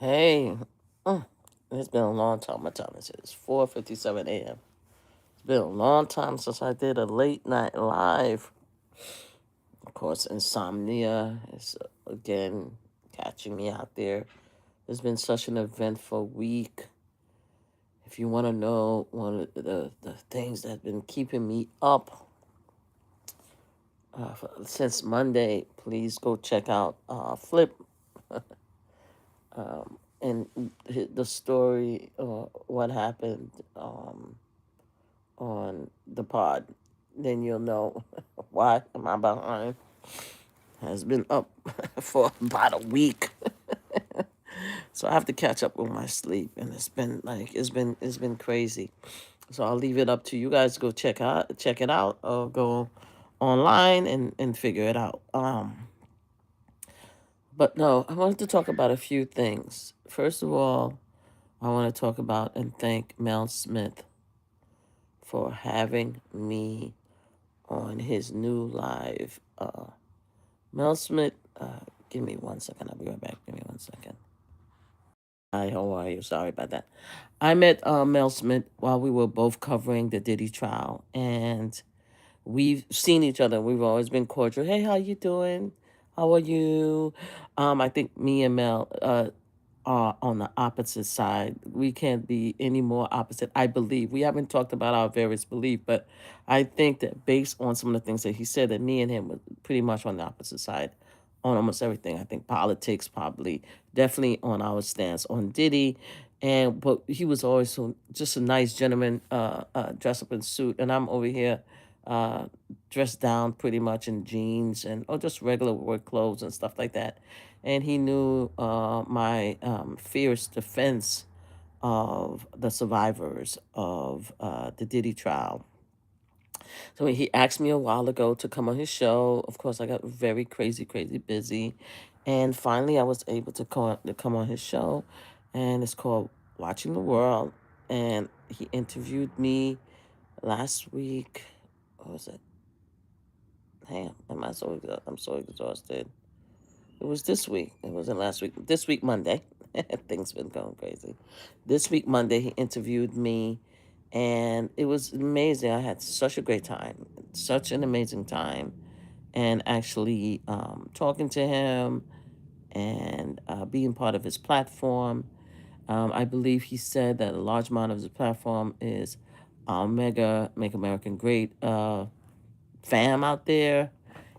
Hey, it's been a long time. My time is It's 4:57 a.m. It's been a long time since I did a late night live. Of course, insomnia is again catching me out there. It's been such an eventful week. If you want to know one of the things that have been keeping me up since Monday, please go check out Flip and the story, what happened on the pod. Then you'll know why am I behind. Has been up for about a week, so I have to catch up with my sleep, and it's been crazy. So I'll leave it up to you guys to go check it out, or go online and figure it out. But no, I wanted to talk about a few things. First of all, I want to talk about and thank Mel Smith for having me on his new live. Mel Smith, give me 1 second. I'll be right back. Give me 1 second. Hi, how are you? Sorry about that. I met Mel Smith while we were both covering the Diddy trial, and we've seen each other. We've always been cordial. Hey, how you doing? How are you? I think me and Mel are on the opposite side. We can't be any more opposite, I believe. We haven't talked about our various beliefs, but I think that based on some of the things that he said, that me and him were pretty much on the opposite side on almost everything. I think politics, probably, definitely on our stance on Diddy. But he was always just a nice gentleman, dressed up in suit, and I'm over here uh, dressed down pretty much in jeans and or just regular work clothes and stuff like that. And he knew my fierce defense of the survivors of the Diddy trial. So he asked me a while ago to come on his show. Of course, I got very crazy busy, and finally, I was able to come on his show, and it's called Watching the World. And he interviewed me last week. What was it? Damn, I'm so exhausted. It was this week. It wasn't last week. This week, Monday. Things been going crazy. This week, Monday, he interviewed me, and it was amazing. I had such a great time, such an amazing time, and actually talking to him and being part of his platform. I believe he said that a large amount of his platform is Mega Make America Great fam out there,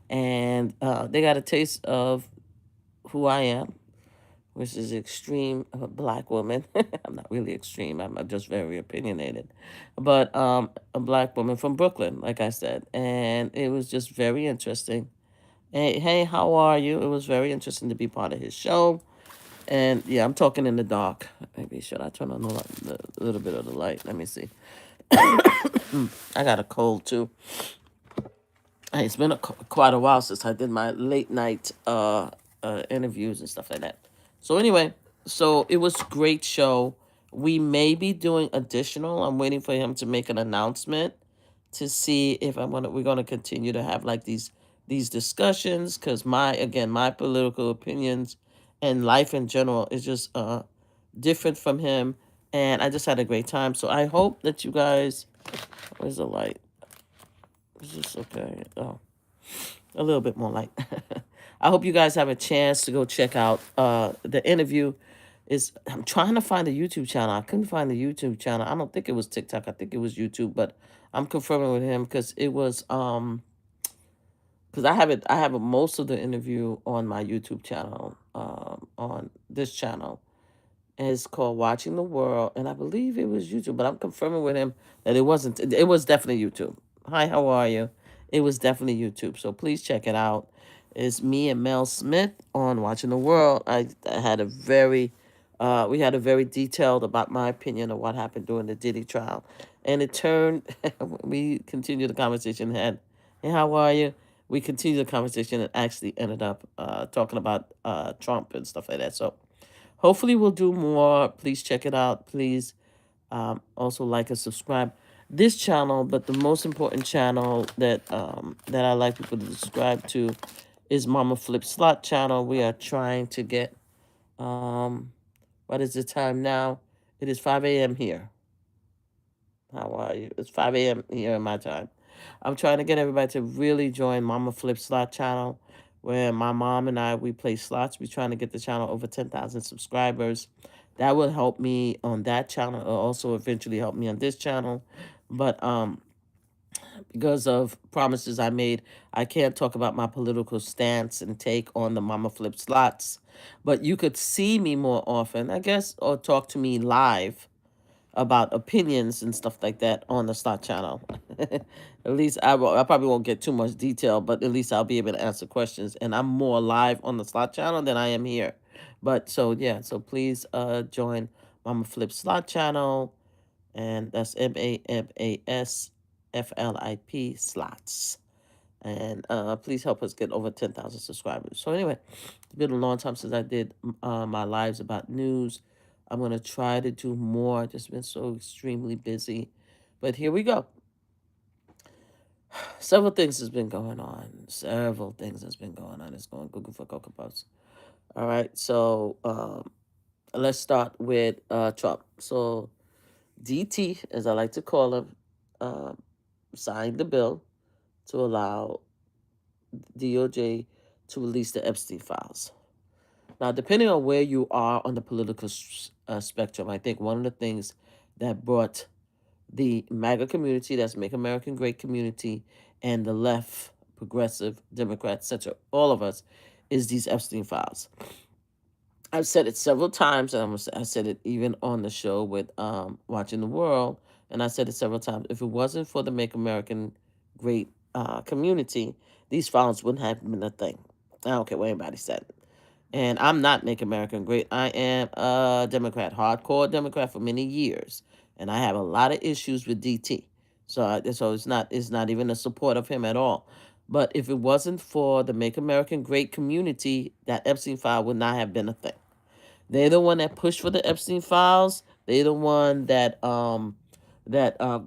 and they got a taste of who I am, which is extreme black woman. I'm not really extreme. I'm just very opinionated, but a black woman from Brooklyn, like I said, and it was just very interesting. Hey, how are you? It was very interesting to be part of his show. And yeah, I'm talking in the dark. Maybe should I turn on a little bit of the light? Let me see. I got a cold too. Hey, it's been quite a while since I did my late night interviews and stuff like that. So anyway, so it was a great show. We may be doing additional. I'm waiting for him to make an announcement to see if we're gonna continue to have like these discussions, because my political opinions and life in general is just different from him, and I just had a great time. So I hope that you guys, where's the light? Is this okay? Oh, a little bit more light. I hope you guys have a chance to go check out the interview. I'm trying to find the YouTube channel. I couldn't find the YouTube channel. I don't think it was TikTok. I think it was YouTube, but I'm confirming with him because it was because I have most of the interview on my YouTube channel, on this channel. And it's called Watching the World, and I believe it was YouTube, but I'm confirming with him that it wasn't. It was definitely YouTube. Hi, how are you? It was definitely YouTube, so please check it out. It's me and Mel Smith on Watching the World. I had a very, we had a very detailed about my opinion of what happened during the Diddy trial, and it turned. We continued the conversation. Had, hey, how are you? We continued the conversation and actually ended up talking about Trump and stuff like that. So hopefully we'll do more. Please check it out. Please also like and subscribe this channel. But the most important channel that I like people to subscribe to is Mama Flip Slot channel. We are trying to get What is the time now? It is 5 a.m. here. How are you? It's 5 a.m. here in my time. I'm trying to get everybody to really join Mama Flip Slot channel, where my mom and I, we play slots. We're trying to get the channel over 10,000 subscribers. That will help me on that channel. It'll also eventually help me on this channel. But because of promises I made, I can't talk about my political stance and take on the Mama Flip Slots. But you could see me more often, I guess, or talk to me live about opinions and stuff like that on the slot channel. At least I probably won't get too much detail, but at least I'll be able to answer questions. And I'm more live on the slot channel than I am here. But so yeah, so please join Mama Flip Slot channel, and that's MAMASFLIP slots. And please help us get over 10,000 subscribers. So anyway, it's been a long time since I did my lives about news. I'm going to try to do more. I've just been so extremely busy. But here we go. Several things has been going on. Several things has been going on. It's going Google for Cocoa Puffs. All right, so let's start with Trump. So DT, as I like to call him, signed the bill to allow DOJ to release the Epstein files. Now, depending on where you are on the political spectrum, I think one of the things that brought the MAGA community, that's Make America Great community, and the left, progressive, Democrats, etc., all of us, is these Epstein files. I've said it several times, and I said it even on the show with Watching the World, and I said it several times. If it wasn't for the Make American Great community, these files wouldn't have been a thing. I don't care what anybody said. And I'm not Make America Great. I am a Democrat, hardcore Democrat for many years, and I have a lot of issues with DT. So it's not even a support of him at all. But if it wasn't for the Make America Great community, that Epstein file would not have been a thing. They're the one that pushed for the Epstein files. They're the one that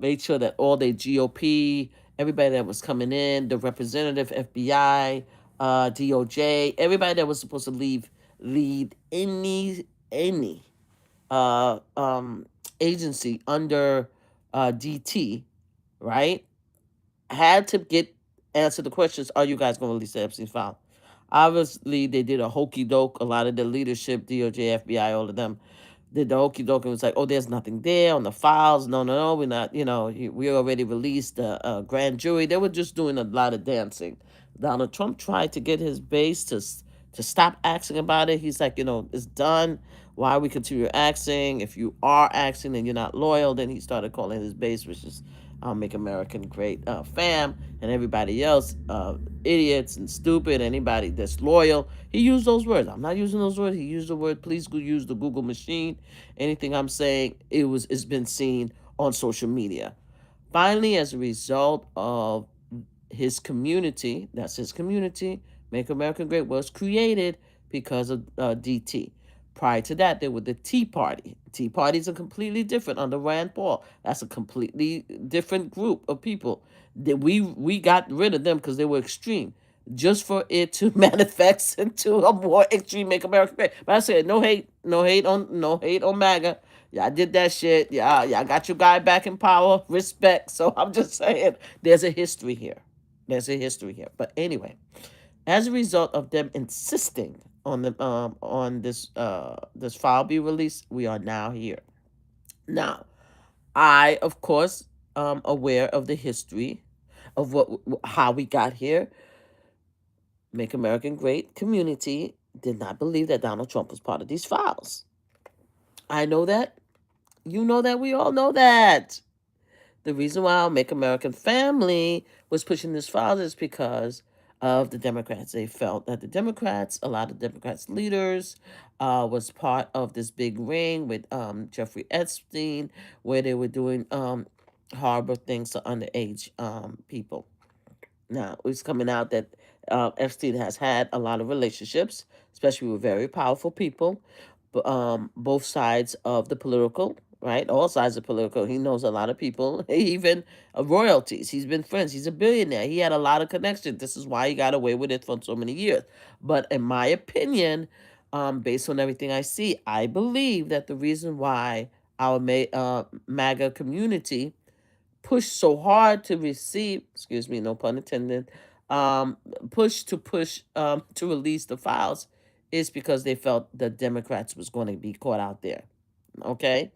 made sure that all their GOP, everybody that was coming in, the representative, FBI, DOJ, everybody that was supposed to lead any uh, um, agency under DT, right, had to get answer the questions. Are you guys going to release the Epstein file? Obviously, they did a hokey doke. A lot of the leadership, DOJ, FBI, all of them did the hokey doke and was like, oh, there's nothing there on the files. No, no, no, we're not, we already released the grand jury. They were just doing a lot of dancing. Donald Trump tried to get his base to stop asking about it. He's like, it's done. Why we continue asking? If you are asking and you're not loyal, then he started calling his base, which is Make American Great fam, and everybody else idiots and stupid. Anybody that's loyal, he used those words. I'm not using those words. He used the word. Please use the Google machine. Anything I'm saying, it's been seen on social media. Finally, as a result of his community, that's his community, Make America Great was created because of DT. Prior to that, there were the Tea Party. Tea Parties are completely different under Rand Paul. That's a completely different group of people. That we got rid of them because they were extreme, just for it to manifest into a more extreme Make America Great. But I said no hate on MAGA. Y'all did that shit. Y'all got your guy back in power. Respect. So I'm just saying, there's a history here. There's a history here. But anyway, as a result of them insisting on this file be released, we are now here. Now, I of course aware of the history of how we got here. Make America Great community did not believe that Donald Trump was part of these files. I know that. You know that. We all know that. The reason why our Make American Family was pushing this file is because of the Democrats. They felt that a lot of Democrats leaders, was part of this big ring with Jeffrey Epstein, where they were doing horrible things to underage people. Now, it's coming out that Epstein has had a lot of relationships, especially with very powerful people, both sides of the political, right? All sides of political. He knows a lot of people, even royalties. He's been friends. He's a billionaire. He had a lot of connections. This is why he got away with it for so many years. But in my opinion, based on everything I see. I believe that the reason why our MAGA community pushed so hard to receive, excuse me, no pun intended, push to release the files is because they felt the Democrats was going to be caught out there. Okay,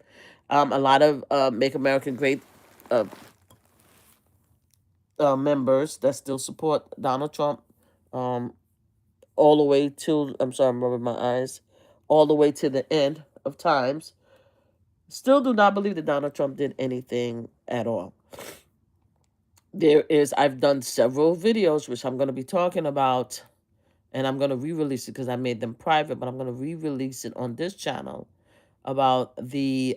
a lot of Make America Great uh, members that still support Donald Trump, um, all the way to, I'm sorry, I'm rubbing my eyes, all the way to the end of times, still do not believe that Donald Trump did anything at all. I've done several videos, which I'm going to be talking about, and I'm going to re-release it because I made them private, but I'm going to re-release it on this channel about the,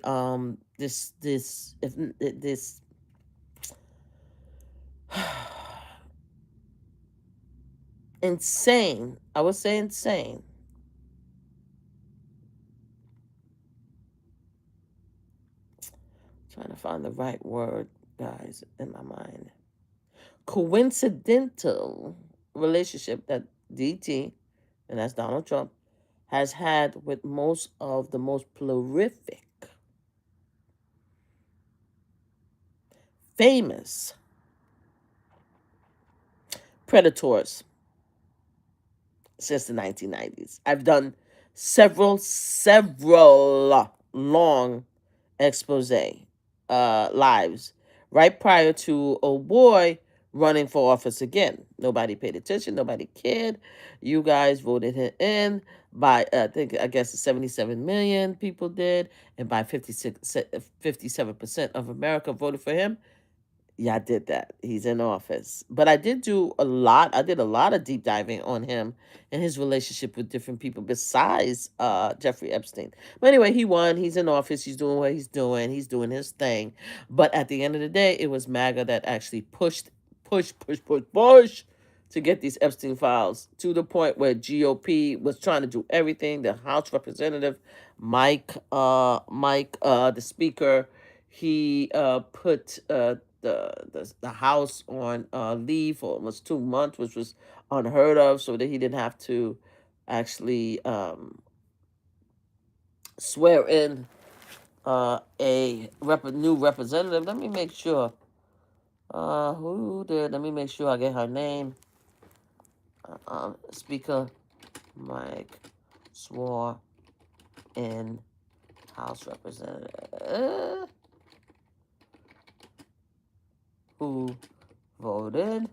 this insane, I would say insane, trying to find the right word, guys, in my mind, coincidental relationship that DT, and that's Donald Trump, has had with most of the most prolific, famous predators since the 1990s. I've done several long expose lives right prior to oh boy running for office again. Nobody paid attention. Nobody cared. You guys voted him in by I guess 77 million people did, and by 57% of America voted for him. Yeah, I did that. He's in office. But I did do a lot. I did a lot of deep diving on him and his relationship with different people besides Jeffrey Epstein. But anyway, he won. He's in office. He's doing what he's doing. He's doing his thing. But at the end of the day, it was MAGA that actually push to get these Epstein files to the point where GOP was trying to do everything. The House Representative Mike, the Speaker, he put the House on leave for almost 2 months, which was unheard of, so that he didn't have to actually swear in new representative. Let me make sure. Who did? Let me make sure I get her name. Speaker Mike swore in House Representative who voted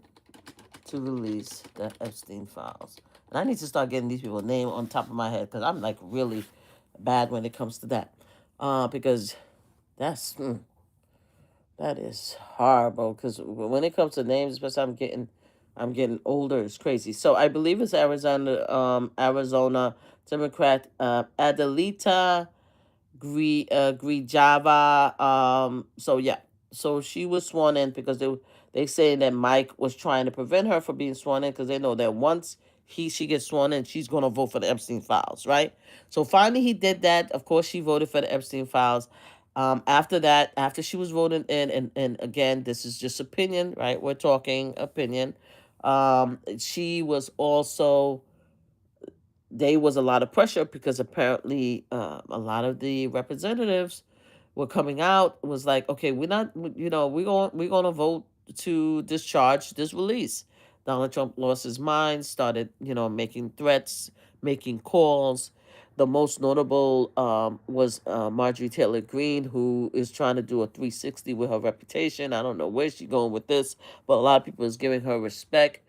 to release the Epstein files. And I need to start getting these people's name on top of my head because I'm like really bad when it comes to that. Because that is horrible. Because when it comes to names, especially I'm getting older. It's crazy. So I believe it's Arizona Democrat Adelita Grijava. So yeah, so she was sworn in because they saying that Mike was trying to prevent her from being sworn in because they know that once she gets sworn in, she's gonna vote for the Epstein files, right? So finally he did that. Of course, she voted for the Epstein files. After that, after she was voted in, and again, this is just opinion, right? We're talking opinion. She was also there was a lot of pressure because apparently a lot of the representatives were coming out was like, okay, we're not, we're going to vote to discharge this release. Donald Trump lost his mind, started, making threats, making calls. The most notable was Marjorie Taylor Greene, who is trying to do a 360 with her reputation. I don't know where she's going with this, but a lot of people is giving her respect.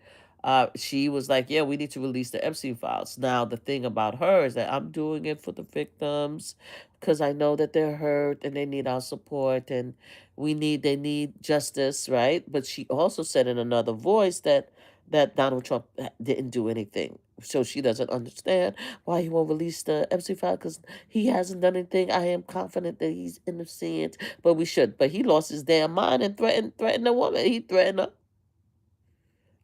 She was like, yeah, we need to release the Epstein files. Now, the thing about her is that I'm doing it for the victims because I know that they're hurt and they need our support and they need justice, right? But she also said in another voice that Donald Trump didn't do anything. So she doesn't understand why he won't release the Epstein file because he hasn't done anything. I am confident that he's innocent, but we should. But he lost his damn mind and threatened a woman. He threatened her.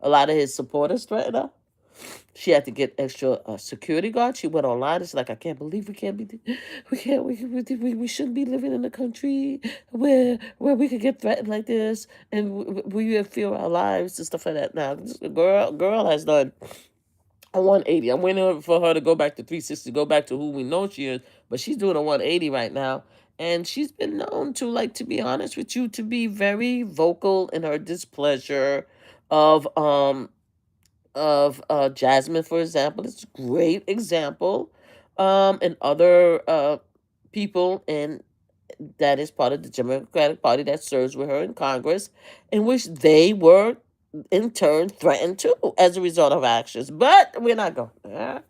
A lot of his supporters threatened her. She had to get extra security guards. She went online. It's like, I can't believe we shouldn't be living in a country where we could get threatened like this and we fear our lives and stuff like that. Now, this girl has done A 180. I'm waiting for her to go back to 360, go back to who we know she is. But she's doing a 180 right now. And she's been known to, like, to be honest with you, to be very vocal in her displeasure of Jasmine, for example. It's a great example. And other people in that is part of the Democratic Party that serves with her in Congress, in which they were in turn threatened too as a result of actions. But we're not going there.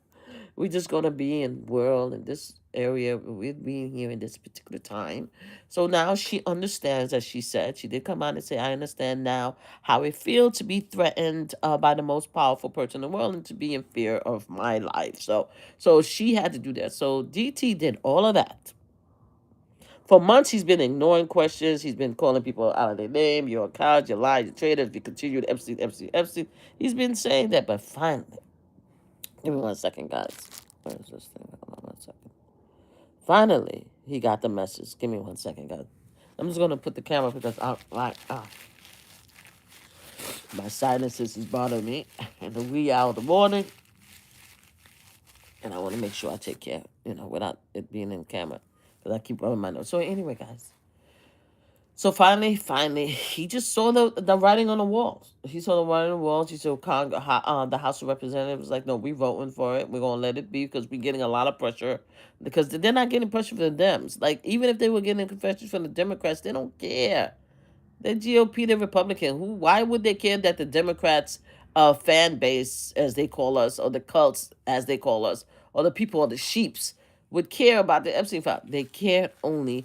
We're just going to be in world in this area. We're being here in this particular time. So now she understands, as she said, she did come out and say, I understand now how it feels to be threatened by the most powerful person in the world and to be in fear of my life. So she had to do that. So DT did all of that. For months, he's been ignoring questions. He's been calling people out of their name. You're a coward, you're lying, you're traitors, you continued Epstein, Epstein, Epstein. He's been saying that, but finally, give me 1 second, guys. Where is this thing? Hold on 1 second. Finally, he got the message. Give me 1 second, guys. I'm just going to put the camera because my sinuses is bothering me in the wee hour of the morning. And I want to make sure I take care, without it being in camera. Because I keep rubbing my nose. So anyway, guys. So finally, he just saw the writing on the walls. He saw the writing on the walls. He saw the House of Representatives was like, no, we voting for it. We're gonna let it be because we're getting a lot of pressure. Because they're not getting pressure from the Dems. Like, even if they were getting pressure from the Democrats, they don't care. The GOP, the Republican. Why would they care that the Democrats' fan base, as they call us, or the cults, as they call us, or the people, or the sheeps, would care about the Epstein file? They care only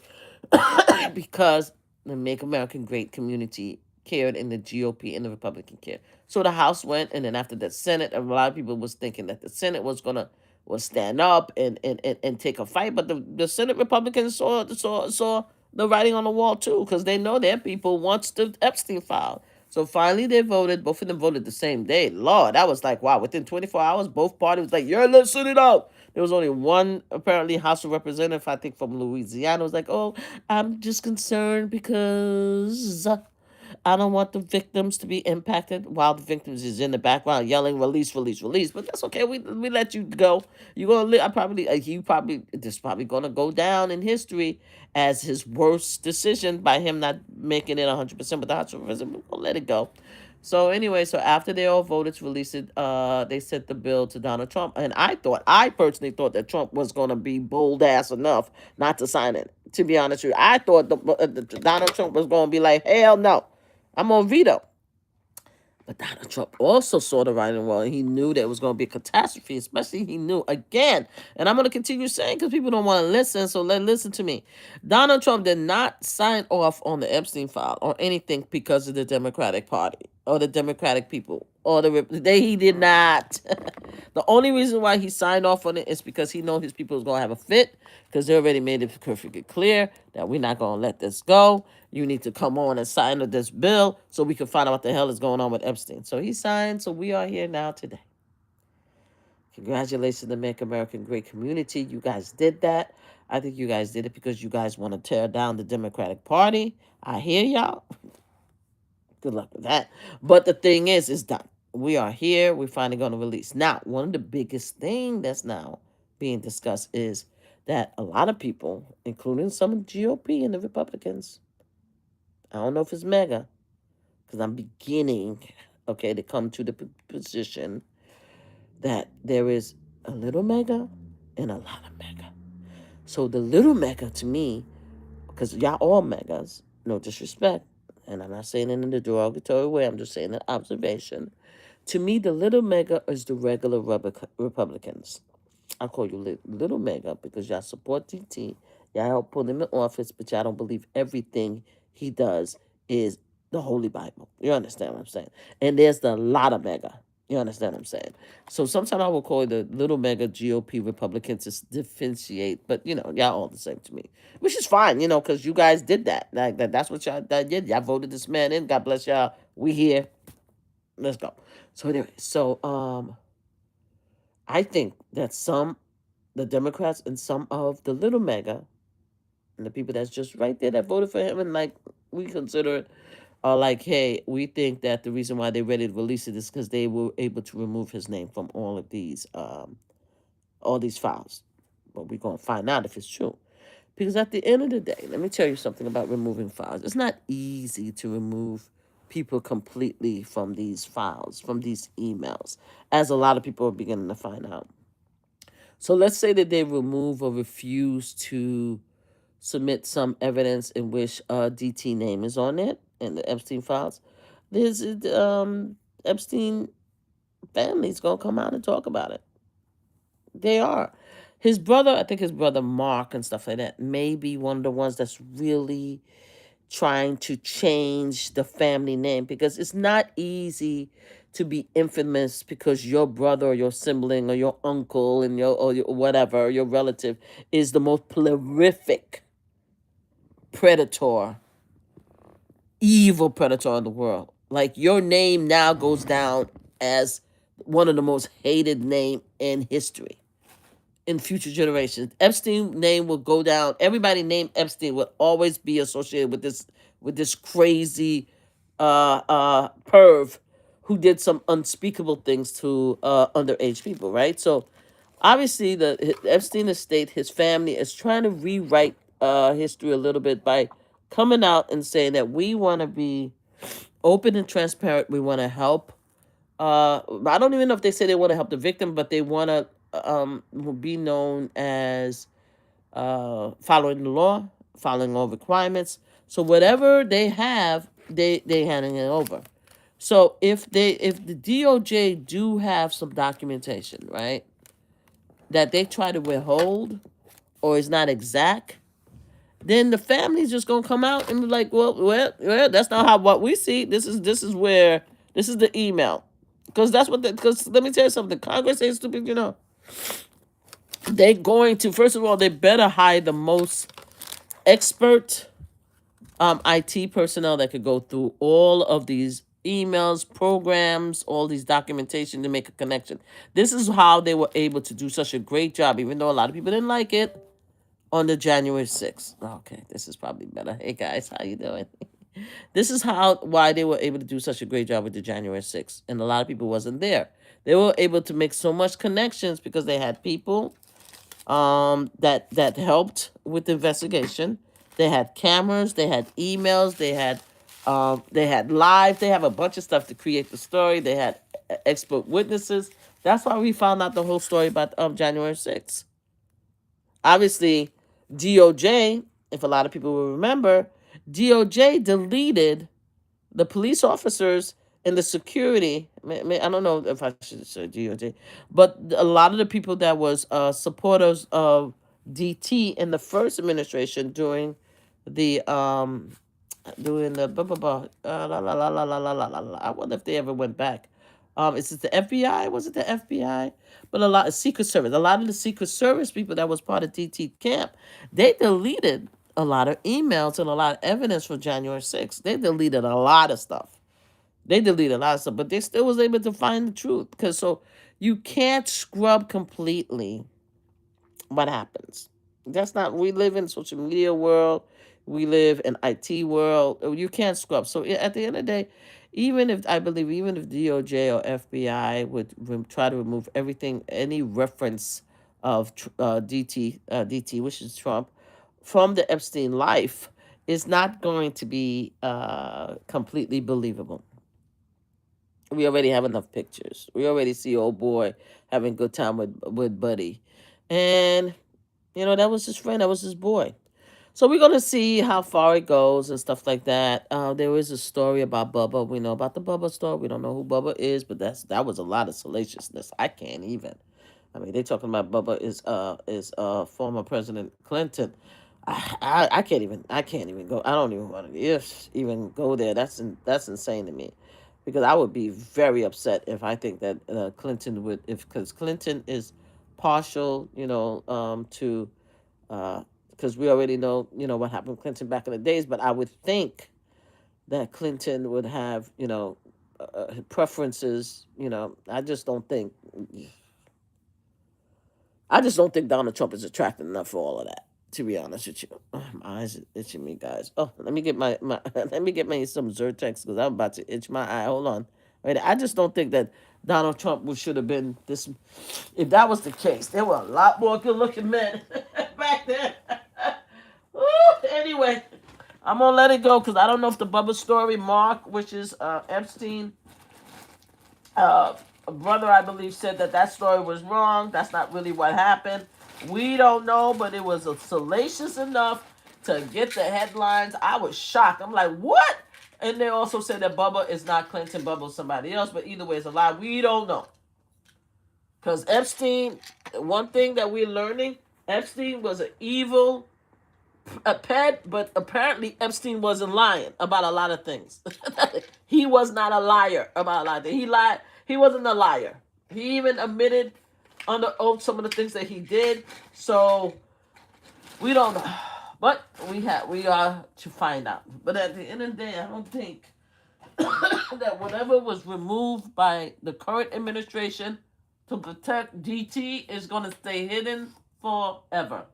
because the Make America Great community cared, and the GOP and the Republican cared. So the House went, and then after the Senate, a lot of people was thinking that the Senate was stand up and take a fight, but the Senate Republicans saw the writing on the wall too, because they know their people wants the Epstein file. So finally they voted. Both of them voted the same day. Lord, that was like, wow, within 24 hours, both parties was like, yeah, let's send it out. There was only one, apparently, House of Representative, I think from Louisiana, was like, oh, I'm just concerned because I don't want the victims to be impacted while the victims is in the background yelling, release, release, release. But that's okay. We let you go. You're gonna live. This is probably gonna go down in history as his worst decision by him not making it 100% with the House of Representatives. We're gonna let it go. So anyway, so after they all voted to release it, they sent the bill to Donald Trump, and I personally thought that Trump was gonna be bold ass enough not to sign it. To be honest with you, I thought the Donald Trump was gonna be like, hell no, I'm on veto. But Donald Trump also saw the writing well, and he knew that it was going to be a catastrophe, especially he knew, again, and I'm going to continue saying because people don't want to listen, so listen to me. Donald Trump did not sign off on the Epstein file or anything because of the Democratic Party or the Democratic people. He did not. The only reason why he signed off on it is because he know his people is going to have a fit, because they already made it perfectly clear that we're not going to let this go. You need to come on and sign this bill so we can find out what the hell is going on with Epstein. So he signed, so we are here now today. Congratulations to the Make America Great community. You guys did that. I think you guys did it because you guys want to tear down the Democratic Party. I hear y'all. Good luck with that. But the thing is, it's done. We are here. We're finally going to release. Now, one of the biggest things that's now being discussed is that a lot of people, including some of the GOP and the Republicans, I don't know if it's mega, because I'm beginning, to come to the position that there is a little mega and a lot of mega. So the little mega to me, because y'all all megas, no disrespect, and I'm not saying it in a derogatory way, I'm just saying an observation. To me, the little mega is the regular Republicans. I call you little mega because y'all support DT. Y'all help put him in office, but y'all don't believe everything he does is the Holy Bible. You understand what I'm saying? And there's the lot of mega. You understand what I'm saying? So sometimes I will call the little mega GOP Republicans to differentiate, but y'all all the same to me, which is fine, because you guys did that. That's what y'all did. Y'all voted this man in. God bless y'all. We here. Let's go. So anyway, I think that the Democrats and some of the little mega and the people that's just right there that voted for him and we consider it are like, hey, we think that the reason why they're ready to release it is because they were able to remove his name from all these files. But we're gonna find out if it's true. Because at the end of the day, let me tell you something about removing files. It's not easy to remove people completely from these files, from these emails, as a lot of people are beginning to find out. So let's say that they remove or refuse to submit some evidence in which DT name is on it in the Epstein files. There's Epstein family's gonna come out and talk about it. They are. His brother, I think his brother Mark and stuff like that, may be one of the ones that's really trying to change the family name, because it's not easy to be infamous because your brother or your sibling or your uncle and your whatever, your relative is the most prolific predator, evil predator in the world. Like, your name now goes down as one of the most hated name in history. In future generations, Epstein name will go down. Everybody named Epstein will always be associated with this crazy perv who did some unspeakable things to underage people, right? So obviously the Epstein estate, his family is trying to rewrite history a little bit by coming out and saying that we want to be open and transparent. We want to help. I don't even know if they say they want to help the victim, but they want to be known as following the law, following all requirements. So whatever they have, they handing it over. So if the DOJ do have some documentation, right, that they try to withhold or is not exact, then the family's just gonna come out and be like, well, that's not how what we see. This is the email, because that's what. Because let me tell you something. Congress ain't stupid, They're going to, first of all, they better hire the most expert IT personnel that could go through all of these emails, programs, all these documentation to make a connection. This is how they were able to do such a great job, even though a lot of people didn't like it, on the January 6th. Okay, this is probably better. Hey guys, how you doing? This is why they were able to do such a great job with the January 6th. And a lot of people wasn't there. They were able to make so much connections because they had people that helped with the investigation. They had cameras, they had emails, they had live, they have a bunch of stuff to create the story. They had expert witnesses. That's why we found out the whole story about January 6th. Obviously, DOJ, if a lot of people will remember, DOJ deleted the police officers and the security. I don't know if I should say DOJ, but a lot of the people that was supporters of DT in the first administration during the blah blah blah la la la la la la la la. I wonder if they ever went back. Is it the FBI? Was it the FBI? But a lot of Secret Service. A lot of the Secret Service people that was part of DT camp, they deleted a lot of emails and a lot of evidence from January 6th. They deleted a lot of stuff. They deleted a lot of stuff, but they still was able to find the truth. Because so you can't scrub completely what happens. That's not, we live in social media world. We live in IT world. You can't scrub. So at the end of the day, even if DOJ or FBI would try to remove everything, any reference of DT, which is Trump, from the Epstein life, is not going to be completely believable. We already have enough pictures. We already see old boy having a good time with Buddy. And, that was his friend. That was his boy. So we're going to see how far it goes and stuff like that. There is a story about Bubba. We know about the Bubba story. We don't know who Bubba is, but that was a lot of salaciousness. I can't even. I mean, they talking about Bubba is former President Clinton. I can't even go. I don't even want to even go there. That's insane to me, because I would be very upset if I think that Clinton would, because Clinton is partial, to because we already know, what happened with Clinton back in the days. But I would think that Clinton would have, preferences. I just don't think Donald Trump is attractive enough for all of that. to be honest with you. My eyes are itching me, guys. Oh, let me get my let me get me some Zyrtex because I'm about to itch my eye. Hold on. Wait, I just don't think that Donald Trump should have been this. If that was the case, there were a lot more good-looking men back then. Woo! Anyway, I'm gonna let it go because I don't know if the Bubba story, Mark, which is Epstein, a brother, I believe, said that that story was wrong. That's not really what happened. We don't know, but it was salacious enough to get the headlines. I was shocked. I'm like, what? And they also said that Bubba is not Clinton, Bubba is somebody else. But either way, it's a lie. We don't know. Because Epstein, one thing that we're learning, Epstein was an evil pet, but apparently Epstein wasn't lying about a lot of things. He was not a liar about a lot of things. He lied. He wasn't a liar. He even admitted under oath some of the things that he did. So we don't know, but we are to find out. But at the end of the day, I don't think that whatever was removed by the current administration to protect DT is going to stay hidden forever.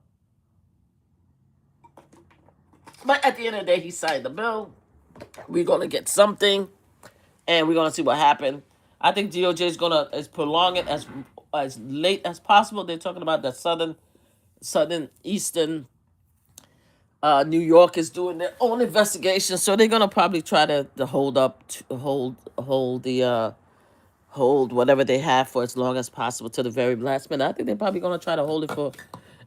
But at the end of the day, he signed the bill. We're going to get something, and we're going to see what happened. I think DOJ is going to prolong it as late as possible. They're talking about the eastern New York is doing their own investigation, so they're going to probably try to hold whatever they have for as long as possible to the very last minute. I think they're probably going to try to hold it for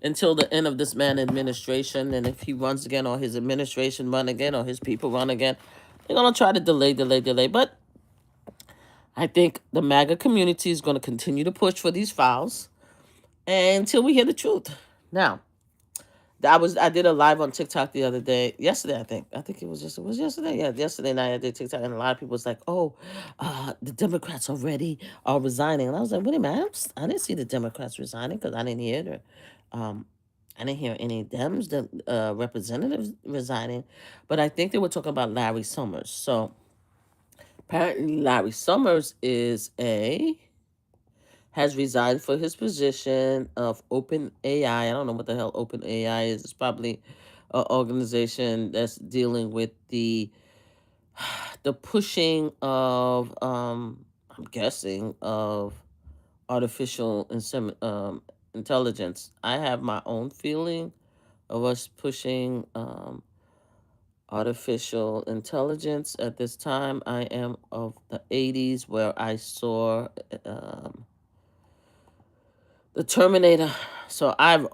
until the end of this man's administration. And if he runs again, or his administration run again, or his people run again, they're going to try to delay. But I think the MAGA community is going to continue to push for these files until we hear the truth. Now, I did a live on TikTok yesterday, I think it was yesterday. Yeah, yesterday night I did TikTok, and a lot of people was like, "Oh, the Democrats already are resigning," and I was like, "Wait a minute, I didn't see the Democrats resigning because I didn't hear it. I didn't hear any Dems, the representatives resigning, but I think they were talking about Larry Summers. So apparently, Larry Summers has resigned for his position of Open AI. I don't know what the hell Open AI is. It's probably an organization that's dealing with the pushing of I'm guessing of artificial intelligence. I have my own feeling of us pushing artificial intelligence at this time. I am of the 80s where I saw the Terminator. So I've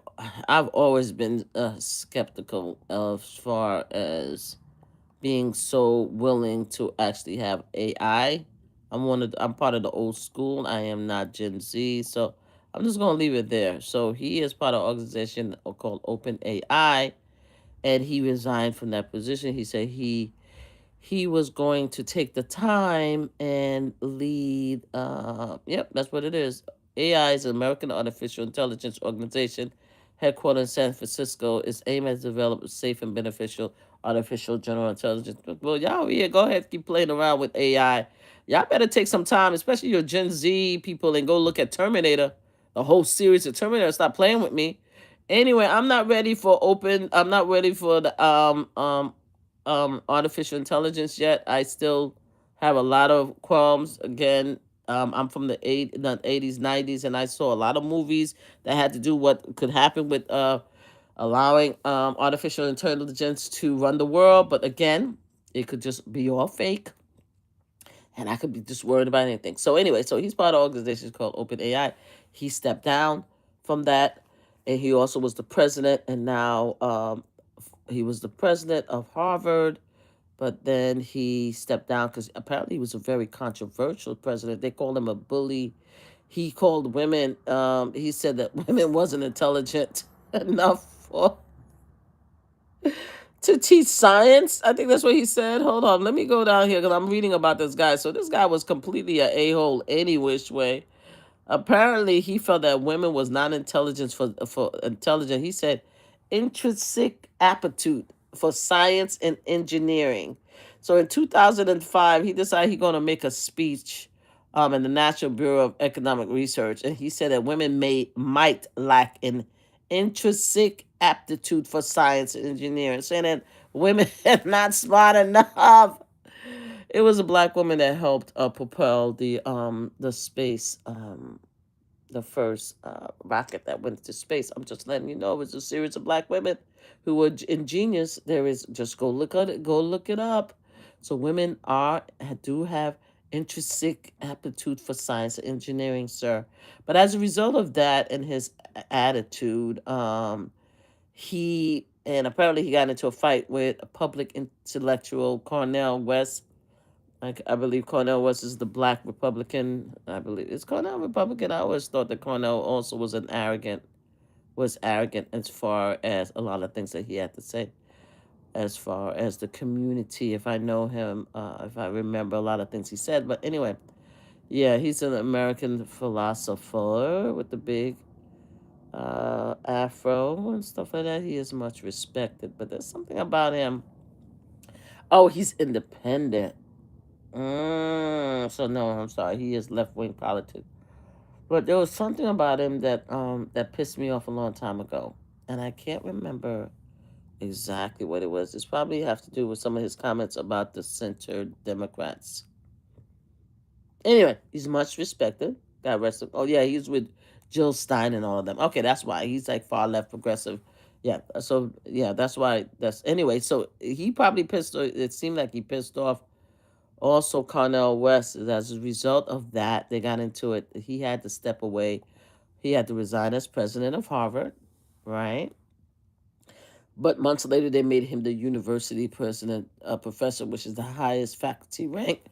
always been skeptical as far as being so willing to actually have AI. I'm part of the old school. I am not Gen Z, so I'm just gonna leave it there. So he is part of an organization called Open AI, and he resigned from that position. He said he was going to take the time and lead. Yep, that's what it is. AI is an American artificial intelligence organization headquartered in San Francisco. Its aim is to develop safe and beneficial artificial general intelligence. Well, y'all here, go ahead, keep playing around with AI. Y'all better take some time, especially your Gen Z people, and go look at Terminator, the whole series of Terminator. Stop playing with me. Anyway, I'm not ready for the artificial intelligence yet. I still have a lot of qualms. Again, I'm from the 80s, 90s, and I saw a lot of movies that had to do what could happen with allowing artificial intelligence to run the world. But again, it could just be all fake, and I could be just worried about anything. So anyway, so he's part of an organization called Open AI. He stepped down from that, and he also was the president, and now he was the president of Harvard, but then he stepped down because apparently he was a very controversial president. They called him a bully. He called women, he said that women wasn't intelligent enough to teach science. I think that's what he said. Hold on, let me go down here because I'm reading about this guy. So this guy was completely an a-hole any which way. Apparently, he felt that women was not intelligent for intelligent. He said intrinsic aptitude for science and engineering. So in 2005, he decided he's going to make a speech in the National Bureau of Economic Research, and he said that women might lack in intrinsic aptitude for science and engineering, saying that women are not smart enough. It was a black woman that helped propel the space the first rocket that went to space. I'm just letting you know it was a series of black women who were ingenious. There is just go look at it, go look it up. So women do have intrinsic aptitude for science and engineering, sir. But as a result of that and his attitude, he and apparently he got into a fight with a public intellectual Cornell West. I believe Cornell West is the black Republican. I believe it's Cornell Republican. I always thought that Cornell also was arrogant as far as a lot of things that he had to say, as far as the community. If I know him, if I remember a lot of things he said. But anyway, yeah, he's an American philosopher with the big afro and stuff like that. He is much respected, but there's something about him. Oh, he's independent. So no, I'm sorry. He is left wing politics. But there was something about him that pissed me off a long time ago, and I can't remember exactly what it was. It's probably have to do with some of his comments about the center Democrats. Anyway, he's much respected. Got arrested. Oh yeah, he's with Jill Stein and all of them. Okay, that's why he's like far left progressive. Yeah. So yeah, that's why. That's anyway. So he probably pissed. It seemed like he pissed off also Cornell West. As a result of that, they got into it. He had to step away. He had to resign as president of Harvard, right? But months later, they made him the university president, professor, which is the highest faculty rank,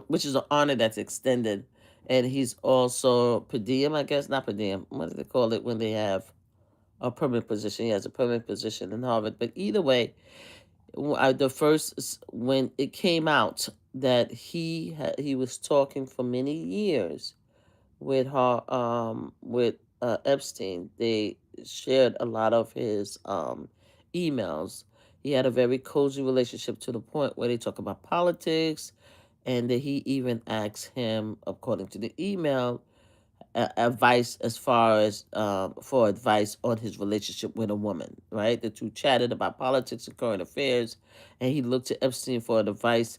which is an honor that's extended. And he's also per diem, I guess, not per diem. What do they call it when they have a permanent position? He has a permanent position in Harvard. But either way, when it came out that he was talking for many years with Epstein. They shared a lot of his emails. He had a very cozy relationship to the point where they talk about politics, and that he even asked him, according to the email, advice as far as for advice on his relationship with a woman. Right, the two chatted about politics and current affairs, and he looked to Epstein for advice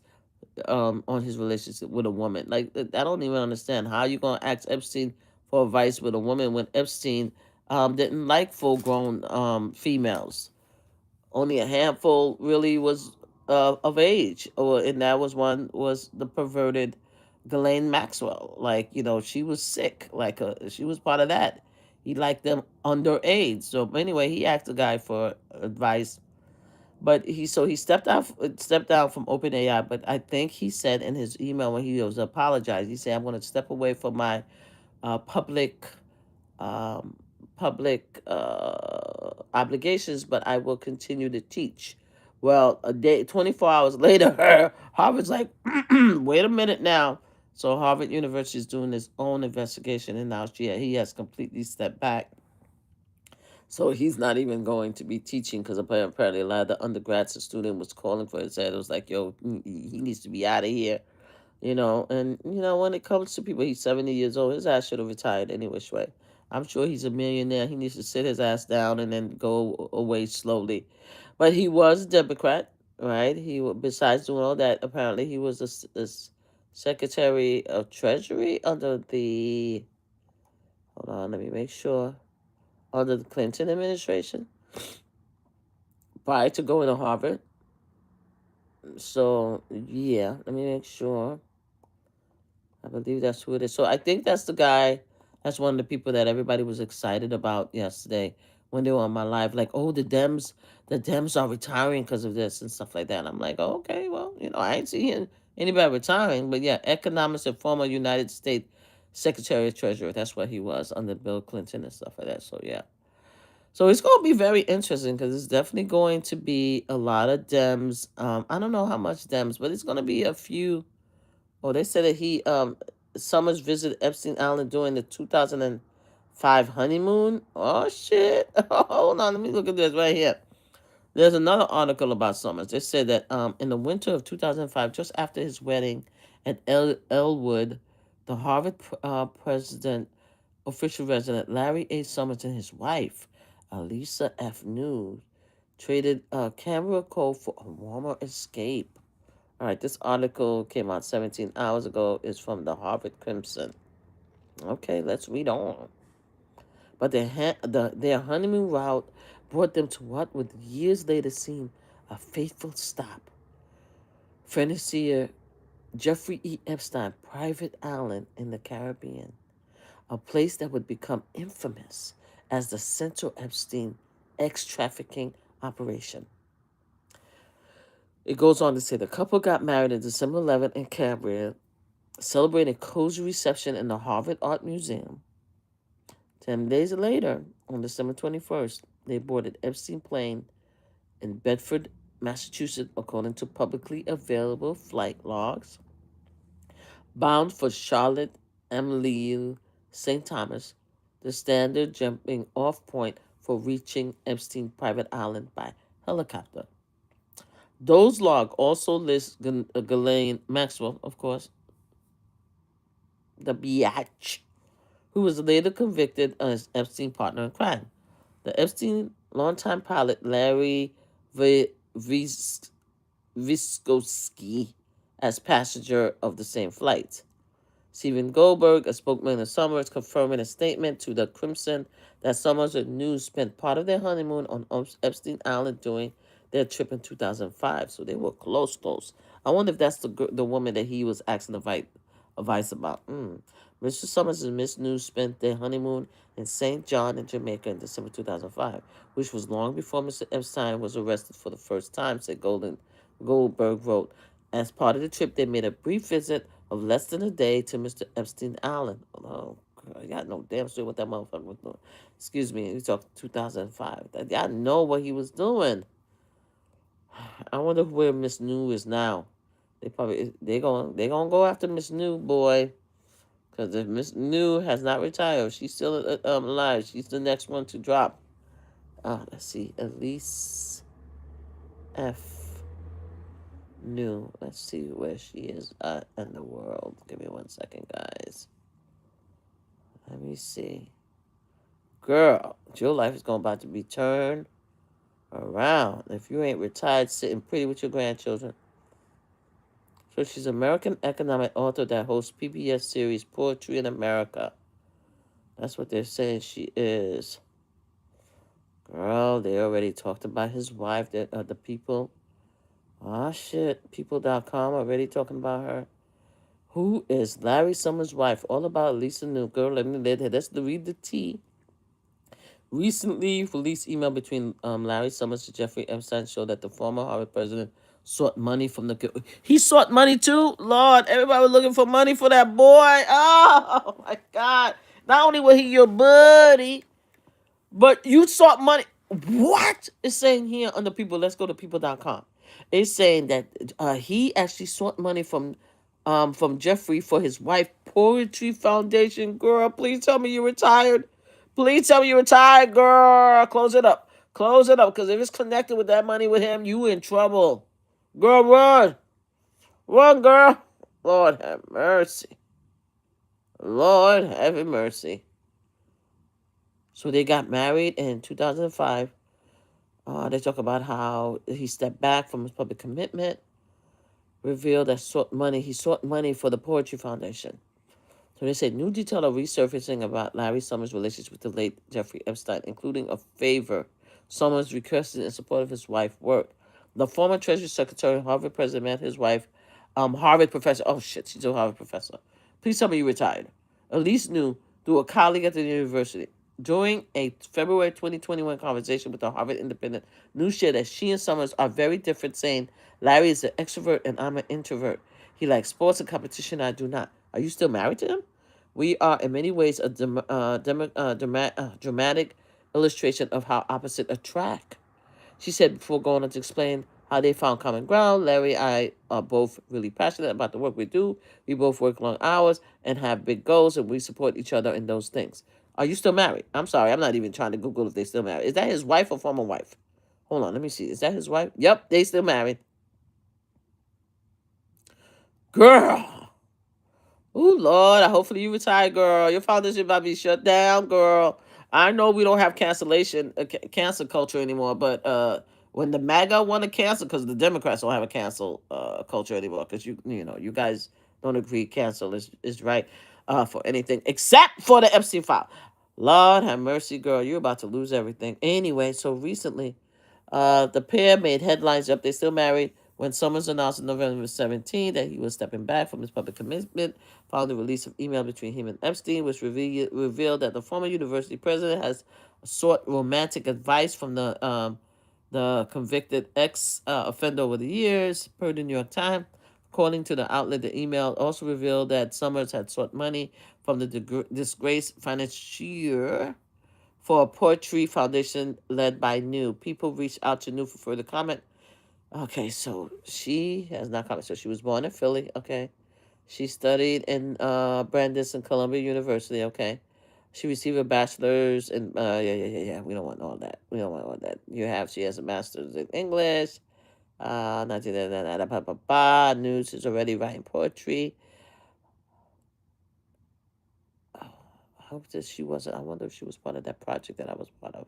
on his relationship with a woman. Like, I don't even understand how you gonna ask Epstein for advice with a woman when Epstein didn't like full grown females. Only a handful really was of age, and that was the perverted Ghislaine Maxwell. Like, she was sick. Like, she was part of that. He liked them underage. So anyway, he asked the guy for advice, but he stepped down from OpenAI. But I think he said in his email when he was apologized, he said, "I'm going to step away from my public um, obligations, but I will continue to teach." Well, a day, 24 hours later, Harvard's like, "Wait a minute now." So Harvard University is doing its own investigation, and now he has completely stepped back. So he's not even going to be teaching, because apparently a lot of the undergrads and student was calling for his head. It was like, yo, he needs to be out of here, And, when it comes to people, he's 70 years old. His ass should have retired any which way. I'm sure he's a millionaire. He needs to sit his ass down and then go away slowly. But he was a Democrat, right? Besides doing all that, apparently he was a Secretary of Treasury under the, hold on, let me make sure, under the Clinton administration prior to going to Harvard. So, yeah, let me make sure. I believe that's who it is. So I think that's the guy. That's one of the people that everybody was excited about yesterday when they were on my live. Like, oh, the Dems are retiring because of this and stuff like that. And I'm like, oh, okay, well, I ain't seeing anybody retiring. But yeah, economist and former United States Secretary of Treasury. That's what he was under Bill Clinton and stuff like that. So yeah. So it's going to be very interesting, because it's definitely going to be a lot of Dems. I don't know how much Dems, but it's going to be a few. Oh, they said that Summers visited Epstein Island during the 2005 honeymoon. Oh, shit. Hold on. Let me look at this right here. There's another article about Summers. They said that in the winter of 2005, just after his wedding at Elwood, the Harvard president, official resident Larry A. Summers, and his wife, Elisa F. News traded camera code for a warmer escape. All right, this article came out 17 hours ago. It's from the Harvard Crimson. Okay, let's read on. But their honeymoon route brought them to what would years later seem a fateful stop. Financier Jeffrey E. Epstein private island in the Caribbean, a place that would become infamous as the Central Epstein ex-trafficking operation. It goes on to say the couple got married on December 11th in Cambria, celebrating a cozy reception in the Harvard Art Museum. 10 days later, on December 21st, they boarded Epstein plane in Bedford, Massachusetts, according to publicly available flight logs, bound for Charlotte Amalie St. Thomas, the standard jumping off point for reaching Epstein private island by helicopter. Those logs also list Ghislaine Maxwell, of course, the biatch, who was later convicted as Epstein partner in crime. The Epstein longtime pilot Larry Vysotsky as passenger of the same flight. Stephen Goldberg, a spokesman of Summers, confirmed in a statement to the Crimson that Summers and News spent part of their honeymoon on Epstein Island during their trip in 2005. So they were close. I wonder if that's the woman that he was asking advice about. Mr. Summers and Miss News spent their honeymoon in St. John in Jamaica in December 2005, which was long before Mr. Epstein was arrested for the first time, said Goldberg wrote. As part of the trip, they made a brief visit of less than a day to Mr. Epstein Island. Oh, I got no damn sure what that motherfucker was doing. Excuse me, we talked 2005. I know what he was doing. I wonder where Miss New is now. They gonna go after Miss New, boy. Because if Miss New has not retired, she's still alive. She's the next one to drop. Let's see, Elise F. New. Let's see where she is in the world. Give me 1 second, guys. Let me see. Girl, your life is about to be turned around if you ain't retired sitting pretty with your grandchildren. So she's an American economic author that hosts PBS series Poetry in America. That's what they're saying she is. Girl, they already talked about his wife, the people. Ah, shit. People.com already talking about her. Who is Larry Summers' wife? All about Lisa New. Girl, let's read the tea. Recently released email between Larry Summers and Jeffrey Epstein showed that the former Harvard president sought money from the... He sought money too? Lord, everybody was looking for money for that boy. Oh, my God. Not only was he your buddy, but you sought money. What? It's saying here on the people. Let's go to people.com. It's saying that he actually sought money from Jeffrey for his wife Poetry Foundation. Girl, please tell me you're retired. Please tell me you're retired, girl. Close it up. Close it up. Because if it's connected with that money with him, you in trouble. Girl, run. Run, girl. Lord have mercy. Lord have mercy. So they got married in 2005. They talk about how he stepped back from his public commitment, revealed that he sought money for the Poetry Foundation. So they said new detail are resurfacing about Larry Summers' relationship with the late Jeffrey Epstein, including a favor Summers requested in support of his wife's work. The former Treasury Secretary and Harvard president met his wife, Harvard professor. Oh, shit, she's a Harvard professor. Please tell me you retired. Elise knew through a colleague at the university. During a February 2021 conversation with the Harvard Independent, News shared that she and Summers are very different, saying Larry is an extrovert and I'm an introvert. He likes sports and competition, I do not. Are you still married to him? We are, in many ways, a dramatic illustration of how opposites attract. She said before going on to explain how they found common ground. Larry and I are both really passionate about the work we do. We both work long hours and have big goals, and we support each other in those things. Are you still married? I'm sorry, I'm not even trying to Google if they still married. Is that his wife or former wife? Hold on, let me see. Is that his wife? Yep, they still married. Girl. Oh, Lord, hopefully you retire, girl. Your foundation about to be shut down, girl. I know we don't have cancel culture anymore, but when the MAGA want to cancel, because the Democrats don't have a cancel culture anymore, because you guys don't agree cancel is right for anything except for the Epstein file. Lord have mercy, girl, you're about to lose everything. Anyway, so recently, the pair made headlines up. They still married when Summers announced on November 17 that he was stepping back from his public commitment following the release of email between him and Epstein, which revealed that the former university president has sought romantic advice from the convicted ex offender over the years, per the New York Times. According to the outlet, the email also revealed that Summers had sought money from the disgraced financier for a poetry foundation led by New. People reached out to New for further comment. Okay, so she has not commented. So she was born in Philly. Okay, she studied in Brandeis and Columbia University. Okay, she received a bachelor's in yeah. We don't want all that. We don't want all that. She has a master's in English. 1999. News is already writing poetry. Oh, I hope that she wasn't. I wonder if she was part of that project that I was part of.